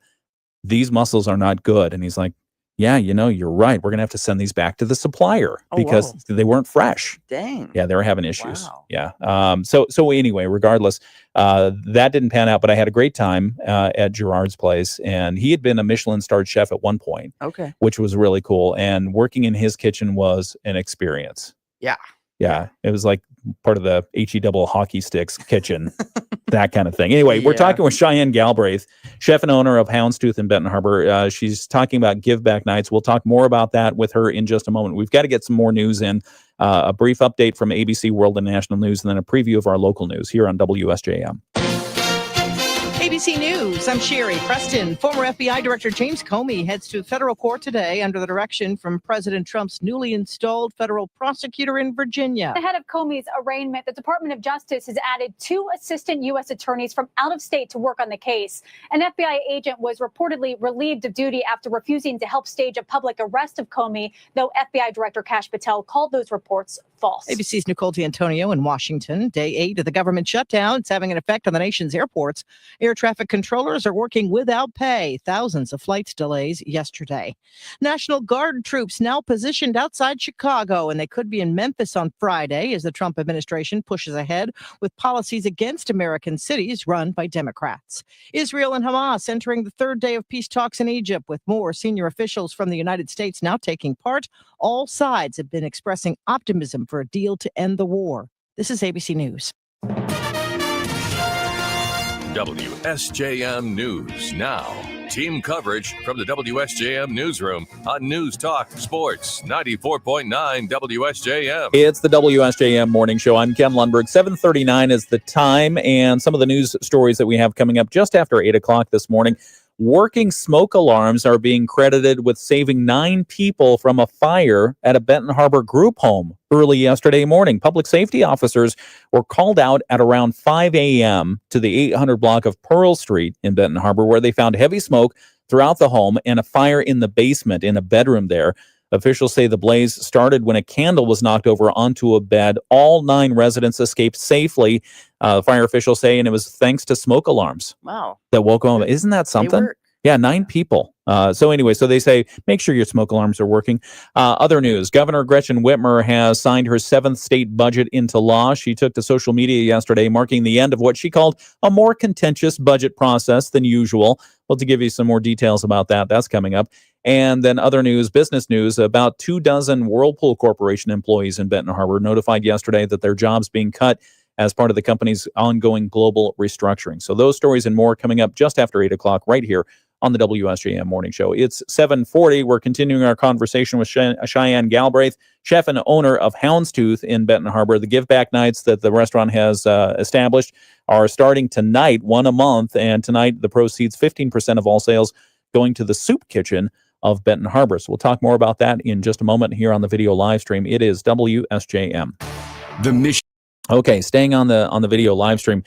B: these mussels are not good. And he's like, yeah, you're right. We're going to have to send these back to the supplier because they weren't fresh.
A: Dang.
B: Yeah, they were having issues.
A: Wow.
B: Yeah. So anyway, regardless, that didn't pan out, but I had a great time at Gerard's Place. And he had been a Michelin-starred chef at one point.
A: Okay.
B: Which was really cool. And working in his kitchen was an experience.
A: Yeah.
B: Yeah, it was like part of the HE double hockey sticks kitchen, that kind of thing. Anyway, we're talking with Cheyenne Galbraith, chef and owner of Houndstooth in Benton Harbor. She's talking about Giveback nights. We'll talk more about that with her in just a moment. We've got to get some more news in, a brief update from ABC World and National News, and then a preview of our local news here on WSJM.
L: ABC News, I'm Sherry Preston. Former FBI Director James Comey heads to federal court today under the direction from President Trump's newly installed federal prosecutor in Virginia.
M: Ahead of Comey's arraignment, the Department of Justice has added 2 assistant U.S. attorneys from out of state to work on the case. An FBI agent was reportedly relieved of duty after refusing to help stage a public arrest of Comey, though FBI Director Kash Patel called those reports false.
L: ABC's Nicole D'Antonio in Washington. Day 8 of the government shutdown. It's having an effect on the nation's airports. Air traffic controllers are working without pay. Thousands of flight delays yesterday. National Guard troops now positioned outside Chicago, and they could be in Memphis on Friday as the Trump administration pushes ahead with policies against American cities run by Democrats. Israel and Hamas entering the 3rd day of peace talks in Egypt, with more senior officials from the United States now taking part. All sides have been expressing optimism for a deal to end the war. This is ABC News.
F: WSJM News Now. Team coverage from the WSJM Newsroom on News Talk Sports 94.9 WSJM.
B: It's the WSJM Morning Show. I'm Ken Lundberg. 7:39 is the time, and some of the news stories that we have coming up just after 8 o'clock this morning. Working smoke alarms are being credited with saving 9 people from a fire at a Benton Harbor group home early yesterday morning. Public safety officers were called out at around 5 a.m. to the 800 block of Pearl Street in Benton Harbor, where they found heavy smoke throughout the home and a fire in the basement in a bedroom there. Officials say the blaze started when a candle was knocked over onto a bed. All 9 residents escaped safely, fire officials say, and it was thanks to smoke alarms.
A: Wow.
B: That woke them up. Isn't that something? Yeah, 9 people. So they say make sure your smoke alarms are working. Other news, Governor Gretchen Whitmer has signed her 7th state budget into law. She took to social media yesterday, marking the end of what she called a more contentious budget process than usual. Well, to give you some more details about that, that's coming up. And then other news, business news, about 24 Whirlpool Corporation employees in Benton Harbor notified yesterday that their jobs being cut as part of the company's ongoing global restructuring. So those stories and more coming up just after 8 o'clock right here on the WSJM Morning Show. It's 7:40. We're continuing our conversation with Cheyenne Galbraith, chef and owner of Houndstooth in Benton Harbor. The Giveback nights that the restaurant has established are starting tonight, 1 a month. And tonight, the proceeds, 15% of all sales going to the soup kitchen of Benton Harbor. So we'll talk more about that in just a moment here on the video live stream. It is WSJM.
E: The mission.
B: Okay, staying on the video live stream.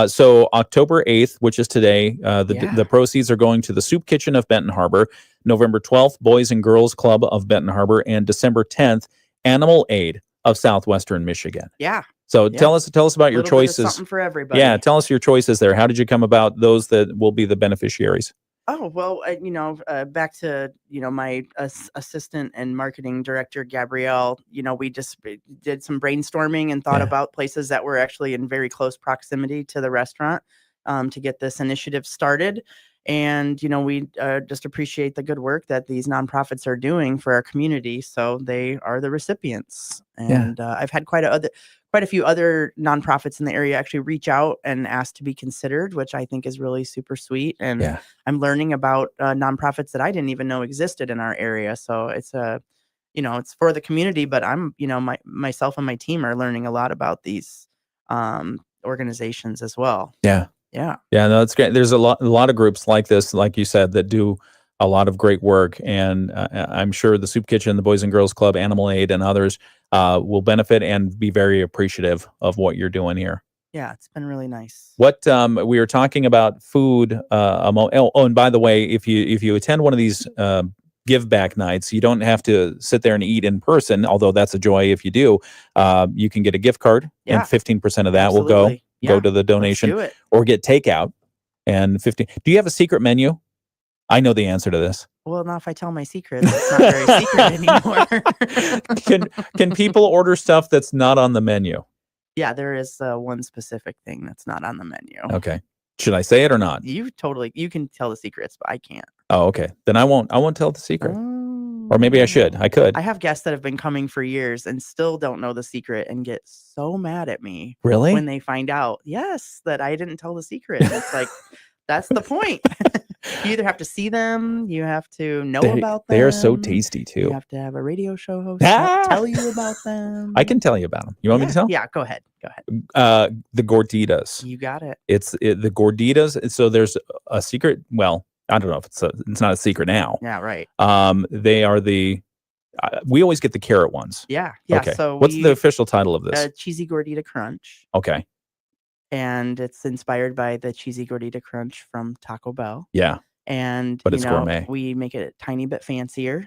B: So October 8th, which is today, the proceeds are going to the Soup Kitchen of Benton Harbor. November 12th, Boys and Girls Club of Benton Harbor, and December 10th, Animal Aid of Southwestern Michigan.
A: Yeah.
B: So tell us about your
A: Little bit of
B: choices.
A: something for everybody.
B: Yeah, tell us your choices there. How did you come about those that will be the beneficiaries?
A: Oh, well, back to, my assistant and marketing director, Gabrielle, we just did some brainstorming and thought about places that were actually in very close proximity to the restaurant to get this initiative started. And, we just appreciate the good work that these nonprofits are doing for our community. So they are the recipients. And I've had quite a few other nonprofits in the area actually reach out and ask to be considered, which I think is really super sweet. And I'm learning about nonprofits that I didn't even know existed in our area. So it's it's for the community, but I'm, myself and my team are learning a lot about these organizations as well.
B: Yeah.
A: Yeah.
B: Yeah, no, that's great. There's a lot of groups like this, like you said, that do a lot of great work. And I'm sure the Soup Kitchen, the Boys and Girls Club, Animal Aid, and others will benefit and be very appreciative of what you're doing here.
A: Yeah, it's been really nice.
B: What we were talking about food. And by the way, if you attend one of these Giveback nights, you don't have to sit there and eat in person, although that's a joy if you do. You can get a gift card, and 15% of that will go to the donation, or get takeout, and 15. Do you have a secret menu? I know the answer to this.
A: Well, not if I tell my secret. It's not very secret anymore.
B: Can people order stuff that's not on the menu?
A: Yeah, there is one specific thing that's not on the menu.
B: Okay. Should I say it or not?
A: You can tell the secrets, but I can't.
B: Oh, okay. Then I won't tell the secret. Or maybe I should. I could.
A: I have guests that have been coming for years and still don't know the secret and get so mad at me.
B: Really?
A: When they find out, that I didn't tell the secret. It's like, that's the point. You either have to see them, you have to know about them.
B: They are so tasty too.
A: You have to have a radio show host tell you about them.
B: I can tell you about them. You want me to tell?
A: Yeah, go ahead.
B: The gorditas.
A: You got it.
B: It's the gorditas. So there's a secret. Well, I don't know if it's not a secret now.
A: Yeah, right.
B: They are we always get the carrot ones.
A: Yeah.
B: Okay.
A: So
B: what's the official title of this?
A: Cheesy Gordita Crunch.
B: Okay.
A: And it's inspired by the Cheesy Gordita Crunch from Taco Bell.
B: Yeah.
A: But
B: it's gourmet.
A: We make it a tiny bit fancier.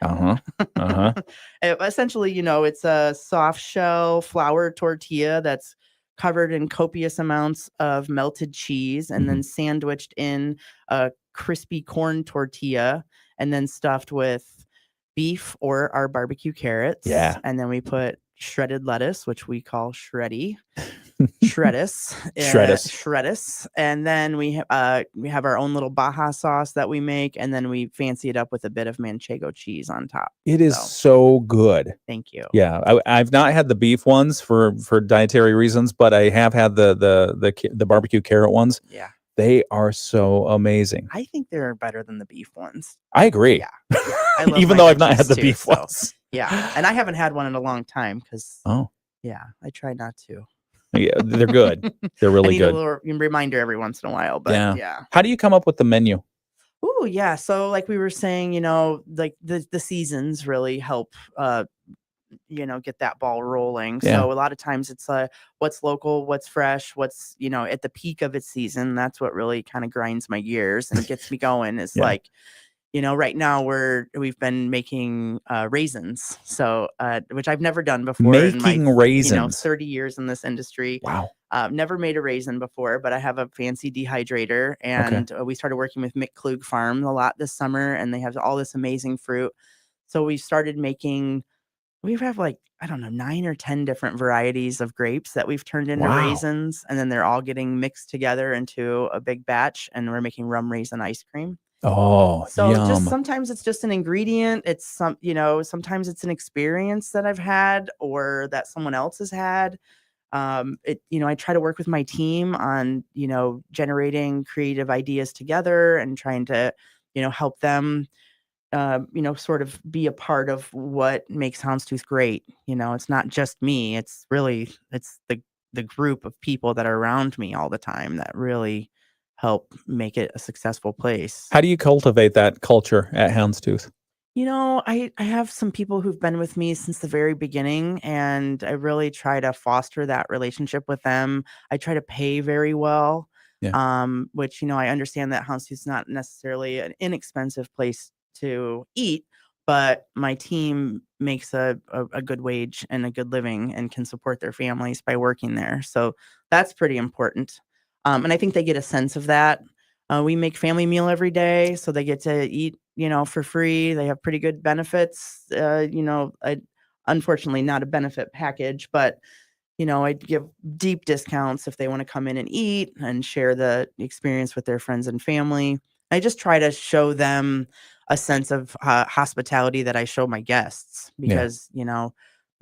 B: Essentially,
A: it's a soft shell flour tortilla that's covered in copious amounts of melted cheese and then sandwiched in a crispy corn tortilla and then stuffed with beef or our barbecue carrots.
B: Yeah.
A: And then we put shredded lettuce, which we call shreddy. Shreddus. And then we have our own little Baja sauce that we make, and then we fancy it up with a bit of manchego cheese on top.
B: It is so good.
A: Thank you.
B: Yeah, I've not had the beef ones for dietary reasons, but I have had the barbecue carrot ones.
A: Yeah.
B: They are so amazing.
A: I think they're better than the beef ones.
B: I agree.
A: Yeah. I love
B: even though I've not had the beef ones.
A: Yeah. And I haven't had one in a long time because
B: I
A: try not to.
B: Yeah, they're good. They're really
A: I need
B: good.
A: a little reminder every once in a while, but yeah.
B: How do you come up with the menu?
A: Oh, yeah. So like we were saying, like the seasons really help get that ball rolling.
B: Yeah.
A: So a lot of times it's what's local, what's fresh, what's at the peak of its season. That's what really kind of grinds my gears and gets me going. Is like, right now we've been making raisins. So which I've never done before.
B: Making raisins.
A: 30 years in this industry.
B: Wow.
A: Never made a raisin before, but I have a fancy dehydrator, and we started working with Mick Klug Farm a lot this summer, and they have all this amazing fruit. So we started making. We have 9 or 10 different varieties of grapes that we've turned into raisins, and then they're all getting mixed together into a big batch, and we're making rum raisin ice cream.
B: Oh,
A: so
B: yum.
A: Sometimes it's just an ingredient. It's sometimes it's an experience that I've had or that someone else has had. I try to work with my team on, generating creative ideas together and trying to, help them, sort of be a part of what makes Houndstooth great. It's not just me. It's the group of people that are around me all the time that really help make it a successful place.
B: How do you cultivate that culture at Houndstooth?
A: I have some people who've been with me since the very beginning, and I really try to foster that relationship with them. I try to pay very well,
B: Yeah.
A: which, I understand that Houndstooth is not necessarily an inexpensive place to eat, but my team makes a good wage and a good living and can support their families by working there. So that's pretty important. And I think they get a sense of that. We make family meal every day, so they get to eat, for free. They have pretty good benefits. Unfortunately, not a benefit package, but I give deep discounts if they want to come in and eat and share the experience with their friends and family. I just try to show them a sense of hospitality that I show my guests because,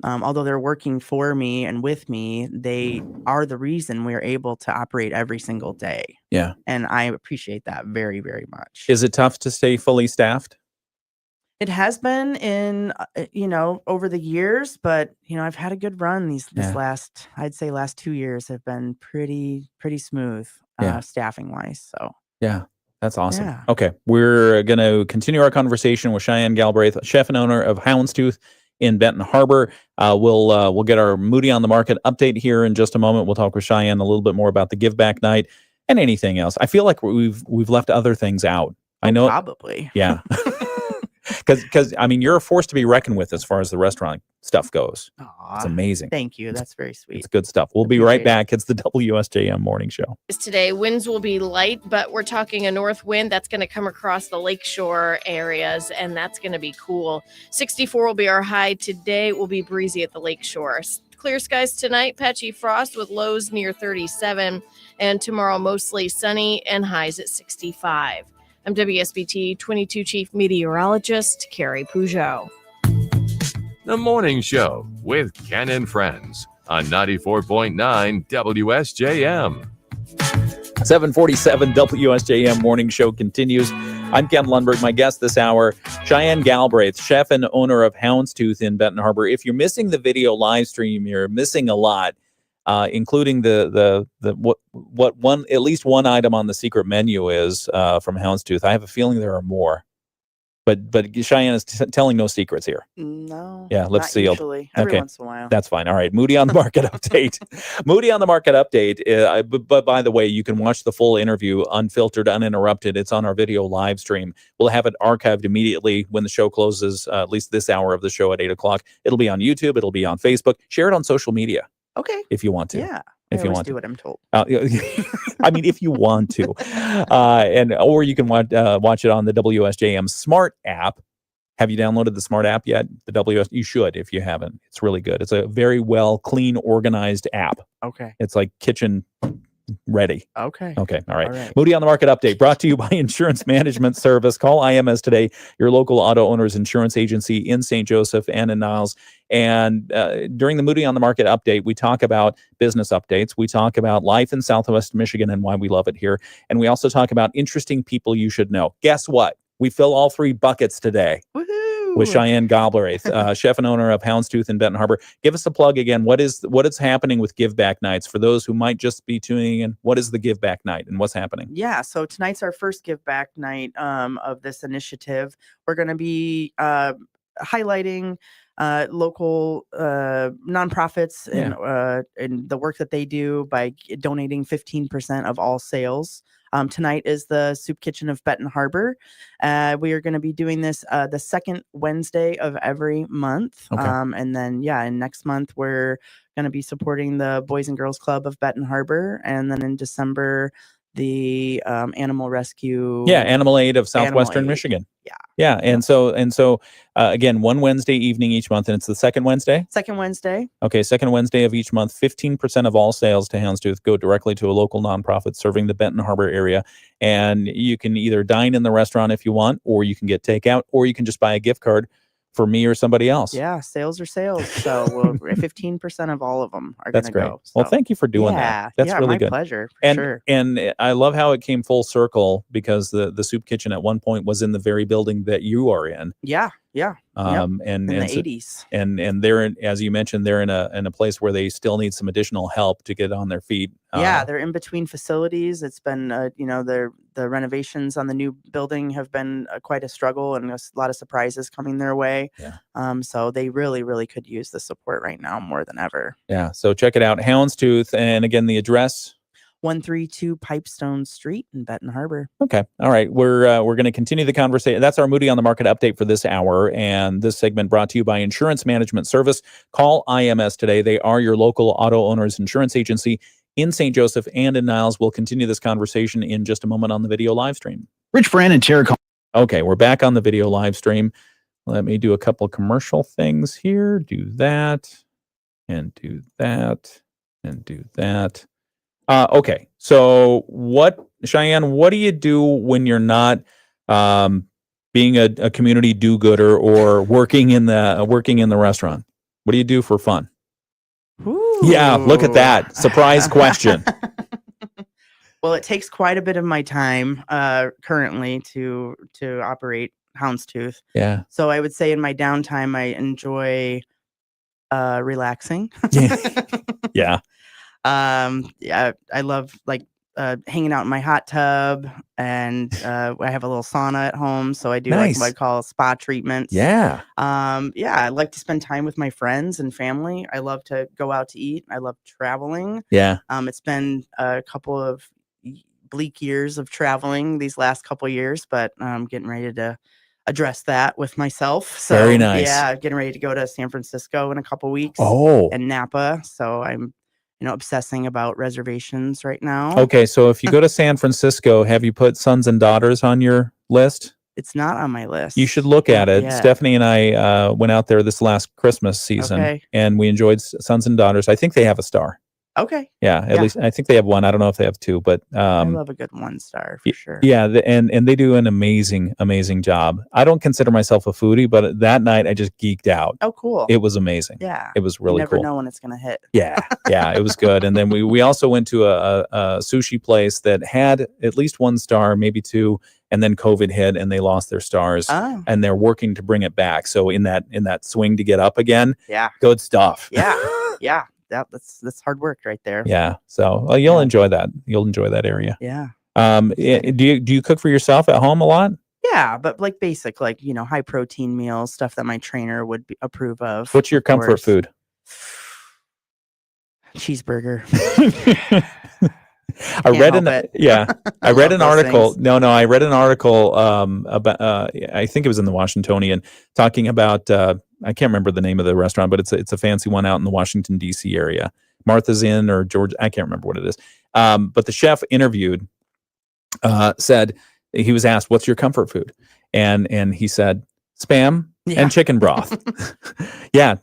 A: although they're working for me and with me, they are the reason we're able to operate every single day.
B: Yeah.
A: And I appreciate that very, very much.
B: Is it tough to stay fully staffed?
A: It has been over the years, but, I've had a good run these I'd say last 2 years have been pretty smooth staffing wise. So,
B: yeah. That's awesome.
A: Yeah.
B: Okay. We're going to continue our conversation with Cheyenne Galbraith, chef and owner of Houndstooth in Benton Harbor. We'll get our Moody on the Market update here in just a moment. We'll talk with Cheyenne a little bit more about the Giveback night and anything else. I feel like we've left other things out. I know.
A: Probably.
B: Yeah. Because you're a force to be reckoned with as far as the restaurant stuff goes.
A: Aw,
B: it's amazing.
A: Thank you. That's very sweet.
B: It's good stuff. We'll be right back. It's the WSJM Morning Show.
J: Today, winds will be light, but we're talking a north wind that's going to come across the lakeshore areas, and that's going to be cool. 64 will be our high today. It will be breezy at the lakeshore. Clear skies tonight, patchy frost with lows near 37, and tomorrow mostly sunny and highs at 65. I'm WSBT 22 Chief Meteorologist Carrie Peugeot.
F: The Morning Show with Ken and Friends on 94.9 WSJM.
B: 747 WSJM Morning Show continues. I'm Ken Lundberg. My guest this hour, Cheyenne Galbraith, chef and owner of Houndstooth in Benton Harbor. If you're missing the video live stream, you're missing a lot, including at least one item on the secret menu is from Houndstooth. I have a feeling there are more. But Cheyenne is telling no secrets here.
A: No.
B: Yeah, lips sealed.
A: Usually. Every once in a while.
B: That's fine. All right. Moody on the Market update. Moody on the Market update. But by the way, you can watch the full interview unfiltered, uninterrupted. It's on our video live stream. We'll have it archived immediately when the show closes, at least this hour of the show at 8 o'clock. It'll be on YouTube. It'll be on Facebook. Share it on social media.
A: Okay.
B: If you want to.
A: Yeah.
B: If you want
A: do
B: to.
A: what I'm told.
B: If you want to. Or you can watch it on the WSJM Smart app. Have you downloaded the Smart app yet? You should if you haven't. It's really good. It's a very well, clean, organized app.
A: Okay.
B: It's like kitchen ready.
A: Okay.
B: All right. Moody on the Market update brought to you by Insurance Management Service. Call IMS today, your local auto owner's insurance agency in St. Joseph and in Niles. And during the Moody on the Market update, we talk about business updates. We talk about life in Southwest Michigan and why we love it here. And we also talk about interesting people you should know. Guess what? We fill all three buckets today.
A: Woohoo!
B: With Cheyenne Galbraith, chef and owner of Houndstooth in Benton Harbor. Give us a plug again. What is happening with Giveback nights? For those who might just be tuning in, what is the Giveback night and what's happening?
A: Yeah, so tonight's our first Giveback night of this initiative. We're going to be highlighting local nonprofits and the work that they do by donating 15% of all sales. Tonight is the Soup Kitchen of Benton Harbor. We are going to be doing this the second Wednesday of every month.
B: Okay.
A: And then, and next month we're going to be supporting the Boys and Girls Club of Benton Harbor. And then in December, the Animal Rescue.
B: Yeah, Animal Aid of Southwestern Michigan. Yeah. And so again, one Wednesday evening each month, and it's the second Wednesday?
A: Second Wednesday.
B: Okay, second Wednesday of each month. 15% of all sales to Houndstooth go directly to a local nonprofit serving the Benton Harbor area. And you can either dine in the restaurant if you want, or you can get takeout, or you can just buy a gift card for me or somebody else.
A: Yeah, sales are sales. So 15% of all of them are going to go. So.
B: Well, thank you for doing that. That's really
A: my
B: good.
A: Pleasure.
B: Sure. And I love how it came full circle because the soup kitchen at one point was in the very building that you are in.
A: Yeah. Yeah.
B: And
A: in the
B: and so-
A: 80s.
B: and they're as you mentioned, they're in a place where they still need some additional help to get on their feet.
A: Yeah, they're in between facilities. It's been, the renovations on the new building have been quite a struggle, and there's a lot of surprises coming their way.
B: Yeah.
A: So they really, really could use the support right now more than ever.
B: Yeah. So check it out, Houndstooth, and again the address.
A: 132 Pipestone Street in Benton Harbor.
B: Okay. All right. We're going to continue the conversation. That's our Moody on the Market update for this hour. And this segment brought to you by Insurance Management Service. Call IMS today. They are your local auto owners insurance agency in St. Joseph and in Niles. We'll continue this conversation in just a moment on the video live stream.
E: Rich Fran and Tara.
B: Okay. We're back on the video live stream. Let me do a couple commercial things here. Do that and do that and do that. Okay. So Cheyenne, what do you do when you're not being a community do-gooder or working in the restaurant? What do you do for fun?
A: Ooh.
B: Yeah, look at that. Surprise question.
A: Well, it takes quite a bit of my time currently to operate Houndstooth.
B: Yeah.
A: So I would say in my downtime, I enjoy relaxing.
B: Yeah.
A: Yeah, I love hanging out in my hot tub, and I have a little sauna at home, so I do
B: Nice.
A: like what I call spa treatments.
B: Yeah.
A: Yeah, I like to spend time with my friends and family. I love to go out to eat. I love traveling.
B: Yeah.
A: It's been a couple of bleak years of traveling these last couple years, but I'm getting ready to address that with myself. So
B: Very nice.
A: yeah, getting ready to go to San Francisco in a couple weeks.
B: Oh.
A: And Napa. So I'm obsessing about reservations right now.
B: Okay. So if you go to San Francisco, have you put sons and daughters on your list?
A: It's not on my list.
B: You should look at it.
A: Yeah.
B: Stephanie and I went out there this last Christmas season,
A: Okay.
B: and we enjoyed Sons and Daughters. I think they have a star.
A: Okay.
B: Yeah, at least I think they have one. I don't know if they have two, but
A: I love a good 1-star for sure.
B: yeah, and they do an amazing job. I don't consider myself a foodie, but that night I just geeked out.
A: Oh, cool.
B: It was amazing.
A: Yeah.
B: It was really
A: you never
B: cool.
A: know when it's gonna hit.
B: Yeah, it was good. And then we also went to a sushi place that had at least 1 star, maybe 2, and then COVID hit and they lost their stars.
A: Oh.
B: And they're working to bring it back. So in that swing to get up again,
A: Yeah.
B: good stuff.
A: Yeah. Yeah. That's hard work right there.
B: Yeah. So you'll enjoy that. You'll enjoy that area.
A: Yeah.
B: Do you cook for yourself at home a lot?
A: Yeah, but basic, high protein meals, stuff that my trainer would approve of.
B: What's your
A: of
B: comfort
A: course.
B: food?
A: Cheeseburger.
B: I read
A: help
B: an
A: it.
B: I read an
A: love those
B: article.
A: things.
B: No, I read an article about I think it was in the Washingtonian talking about I can't remember the name of the restaurant, but it's a fancy one out in the Washington D.C. area. Martha's Inn or George, I can't remember what it is. But the chef interviewed said he was asked, "What's your comfort food?" And he said, "Spam and chicken broth." Yeah.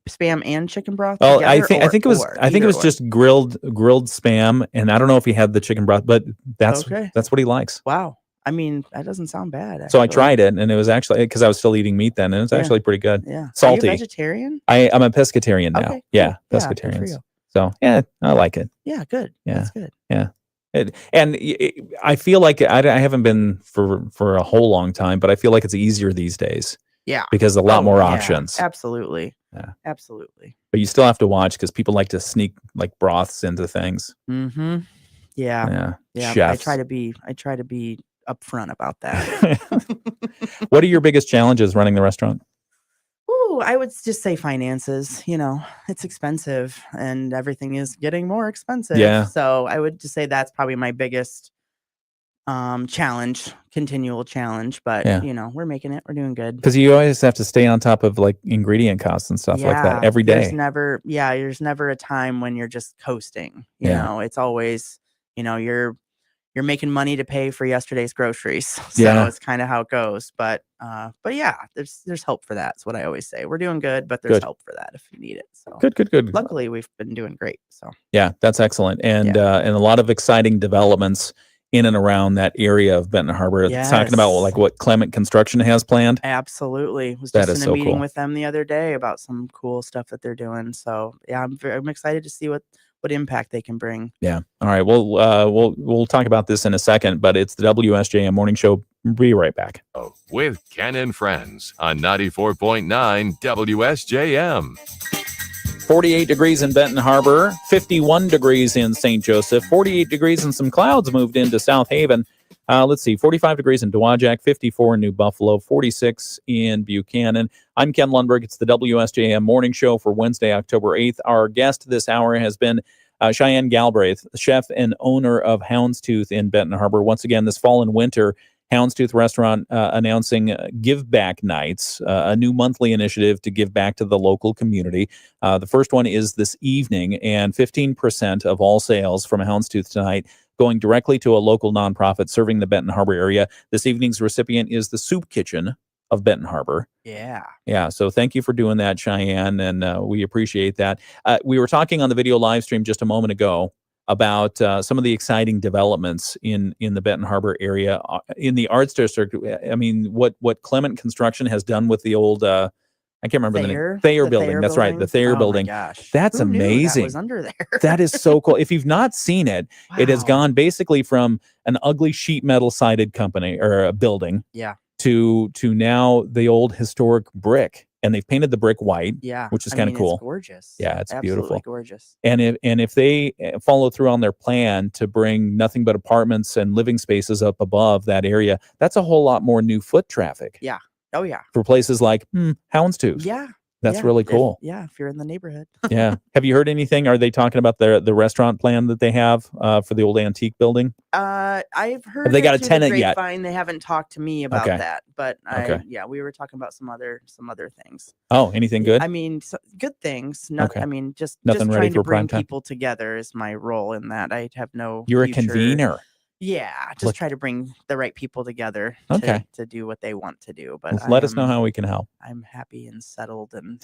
A: Spam and chicken broth.
B: Well,
A: together,
B: I think it was
A: either or?
B: just grilled spam, and I don't know if he had the chicken broth, but that's what he likes.
A: Wow. I mean, that doesn't sound bad.
B: So I
A: actually.
B: tried it, and it was actually because I was still eating meat then, and it was actually pretty good.
A: Yeah.
B: Salty.
A: Are you vegetarian?
B: I'm a pescatarian now.
A: Okay,
B: Yeah,
A: cool. Yeah, good for
B: pescatarians.
A: you.
B: So yeah, I like it.
A: Yeah, good.
B: Yeah.
A: That's good.
B: Yeah. I feel like I haven't been for a whole long time, but I feel like it's easier these days.
A: Yeah.
B: Because a lot more
A: yeah,
B: options.
A: Absolutely.
B: Yeah.
A: Absolutely.
B: But you still have to watch because people like to sneak broths into things.
A: Mm-hmm. Yeah.
B: Yeah.
A: Yeah.
B: Chefs.
A: I try to be upfront about that.
B: What are your biggest challenges running the restaurant?
A: Ooh, I would just say finances. It's expensive and everything is getting more expensive.
B: Yeah.
A: So I would just say that's probably my biggest continual challenge. But we're making it. We're doing good.
B: Because you always have to stay on top of ingredient costs and stuff like that every day.
A: There's never a time when you're just coasting. You know, it's always, you're making money to pay for yesterday's groceries. So it's kind of how it goes. But yeah, there's hope for that. That's what I always say. We're doing good, but there's hope for that if you need it. So
B: Good.
A: Luckily, we've been doing great. So
B: yeah, that's excellent. And a lot of exciting developments in and around that area of Benton Harbor. Talking about what Clement Construction has planned.
A: Absolutely. Was
B: That
A: just
B: is
A: in a
B: so
A: meeting
B: cool.
A: with them the other day about some cool stuff that they're doing. So yeah, I'm excited to see what impact they can bring.
B: Yeah. All right. Well, we'll talk about this in a second, but it's the WSJM Morning Show Be right back.
F: With Ken and Friends on 94.9 WSJM.
B: 48 degrees in Benton Harbor, 51 degrees in St. Joseph, 48 degrees and some clouds moved into South Haven. Let's see, 45 degrees in Dowagiac, 54 in New Buffalo, 46 in Buchanan. I'm Ken Lundberg. It's the WSJM Morning Show for Wednesday, October 8th. Our guest this hour has been Cheyenne Galbraith, chef and owner of Houndstooth in Benton Harbor. Once again, this fall and winter, Houndstooth Restaurant announcing Giveback Nights, a new monthly initiative to give back to the local community. The first one is this evening, and 15% of all sales from Houndstooth tonight going directly to a local nonprofit serving the Benton Harbor area. This evening's recipient is the Soup Kitchen of Benton Harbor. Yeah. So thank you for doing that, Cheyenne, and we appreciate that. We were talking on the video live stream just a moment ago about some of the exciting developments in the Benton Harbor area in the Arts District. I mean, what Clement Construction has done with the old I can't remember the name. Thayer building. That's right, the Thayer building.
A: Gosh.
B: That's
A: Who knew
B: amazing.
A: that was under there?
B: That is so cool. If you've not seen it, it has gone basically from an ugly sheet metal sided company or a building, to now the old historic brick. And they've painted the brick white, which is kind of cool.
A: It's gorgeous.
B: Yeah, it's
A: absolutely
B: beautiful.
A: Gorgeous.
B: And if they follow through on their plan to bring nothing but apartments and living spaces up above that area, that's a whole lot more new foot traffic.
A: Yeah. Oh, yeah.
B: For places like Houndstooth.
A: Yeah.
B: That's really cool.
A: If you're in the neighborhood.
B: Yeah. Have you heard anything? Are they talking about the restaurant plan that they have for the old antique building?
A: I've heard.
B: Have they got a
A: through the
B: tenant yet?
A: grapevine. They haven't talked to me about that, but we were talking about some other things.
B: Oh, anything good?
A: I mean, good things. I mean, just
B: nothing ready
A: trying
B: for
A: to bring
B: prime time?
A: people together is my role in that. I have no.
B: You're
A: future.
B: a convener.
A: Yeah, just try to bring the right people together to do what they want to do. But
B: let us know how we can help.
A: I'm happy and settled and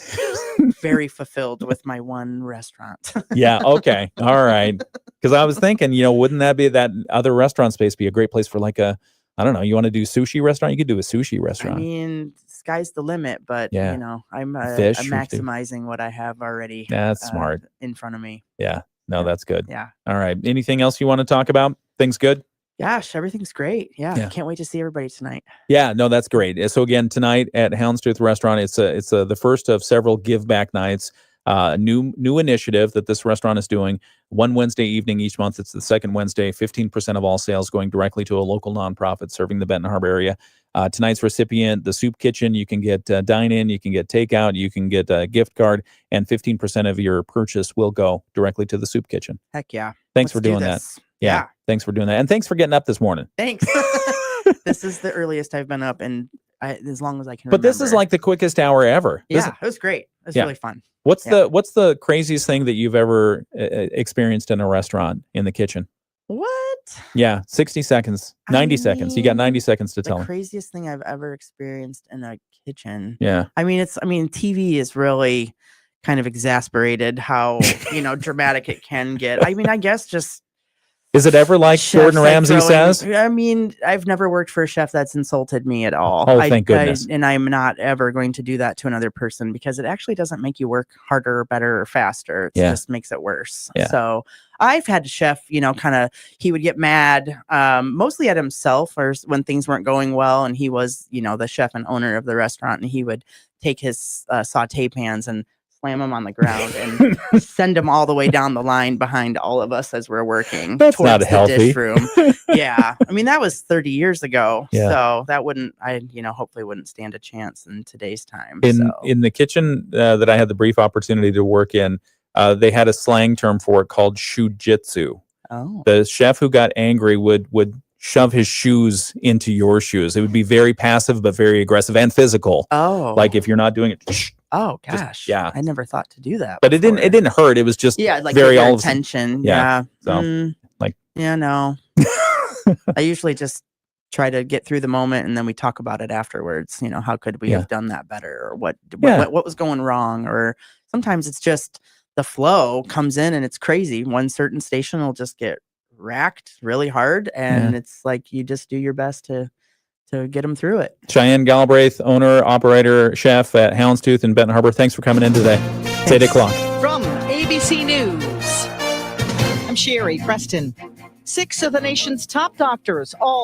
A: very fulfilled with my one restaurant.
B: Yeah. Okay. All right. Because I was thinking, wouldn't that other restaurant space be a great place for like I don't know, you want to do sushi restaurant? You could do a sushi restaurant.
A: I mean, sky's the limit, but I'm
B: Fish,
A: maximizing what I have already.
B: That's smart.
A: In front of me.
B: Yeah. No, that's good.
A: Yeah.
B: All right. Anything else you want to talk about? Things good?
A: Gosh, everything's great. Yeah. Can't wait to see everybody tonight.
B: Yeah, no, that's great. So again, tonight at Houndstooth Restaurant, it's the first of several Give Back Nights. New initiative that this restaurant is doing. One Wednesday evening each month. It's the second Wednesday. 15% of all sales going directly to a local nonprofit serving the Benton Harbor area. Tonight's recipient, the Soup Kitchen. You can get dine-in, you can get takeout, you can get a gift card, and 15% of your purchase will go directly to the Soup Kitchen.
A: Heck yeah!
B: Thanks for doing that. Yeah, thanks for doing that, and thanks for getting up this morning.
A: Thanks. This is the earliest I've been up, and as long as I can.
B: But this is like the quickest hour ever.
A: Yeah, it was great. It was really fun.
B: What's the craziest thing that you've ever experienced in a restaurant in the kitchen?
A: What?
B: Yeah, 60 seconds, 90 seconds. You got 90 seconds to tell me.
A: The craziest thing I've ever experienced in a kitchen.
B: Yeah.
A: I mean, TV is really kind of exasperated how, dramatic it can get. I mean, I guess just.
B: Is it ever like Gordon Ramsay says?
A: I mean, I've never worked for a chef that's insulted me at all.
B: Oh, thank goodness.
A: And I'm not ever going to do that to another person because it actually doesn't make you work harder, better, or faster. It just makes it worse.
B: Yeah.
A: So I've had a chef, he would get mad, mostly at himself or when things weren't going well. And he was, the chef and owner of the restaurant. And he would take his saute pans and slam them on the ground and send them all the way down the line behind all of us as we're working.
B: That's not healthy.
A: Dish room. Yeah. I mean, that was 30 years ago.
B: Yeah.
A: So that hopefully wouldn't stand a chance in today's time.
B: In the kitchen that I had the brief opportunity to work in, they had a slang term for it called shujitsu.
A: Oh.
B: The chef who got angry would shove his shoes into your shoes. It would be very passive, but very aggressive and physical.
A: Oh.
B: Like if you're not doing it.
A: Oh gosh. I never thought to do that.
B: But it didn't hurt. It was just
A: like
B: very all of
A: tension.
B: Yeah. So
A: no. I usually just try to get through the moment and then we talk about it afterwards. How could we have done that better or what was going wrong? Or sometimes it's just the flow comes in and it's crazy. One certain station will just get racked really hard and it's like you just do your best to get them through it.
B: Cheyenne Galbraith, owner, operator, chef at Houndstooth in Benton Harbor. Thanks for coming in today. It's 8 o'clock.
L: From ABC News, I'm Sherry Preston. 6 of the nation's top doctors, all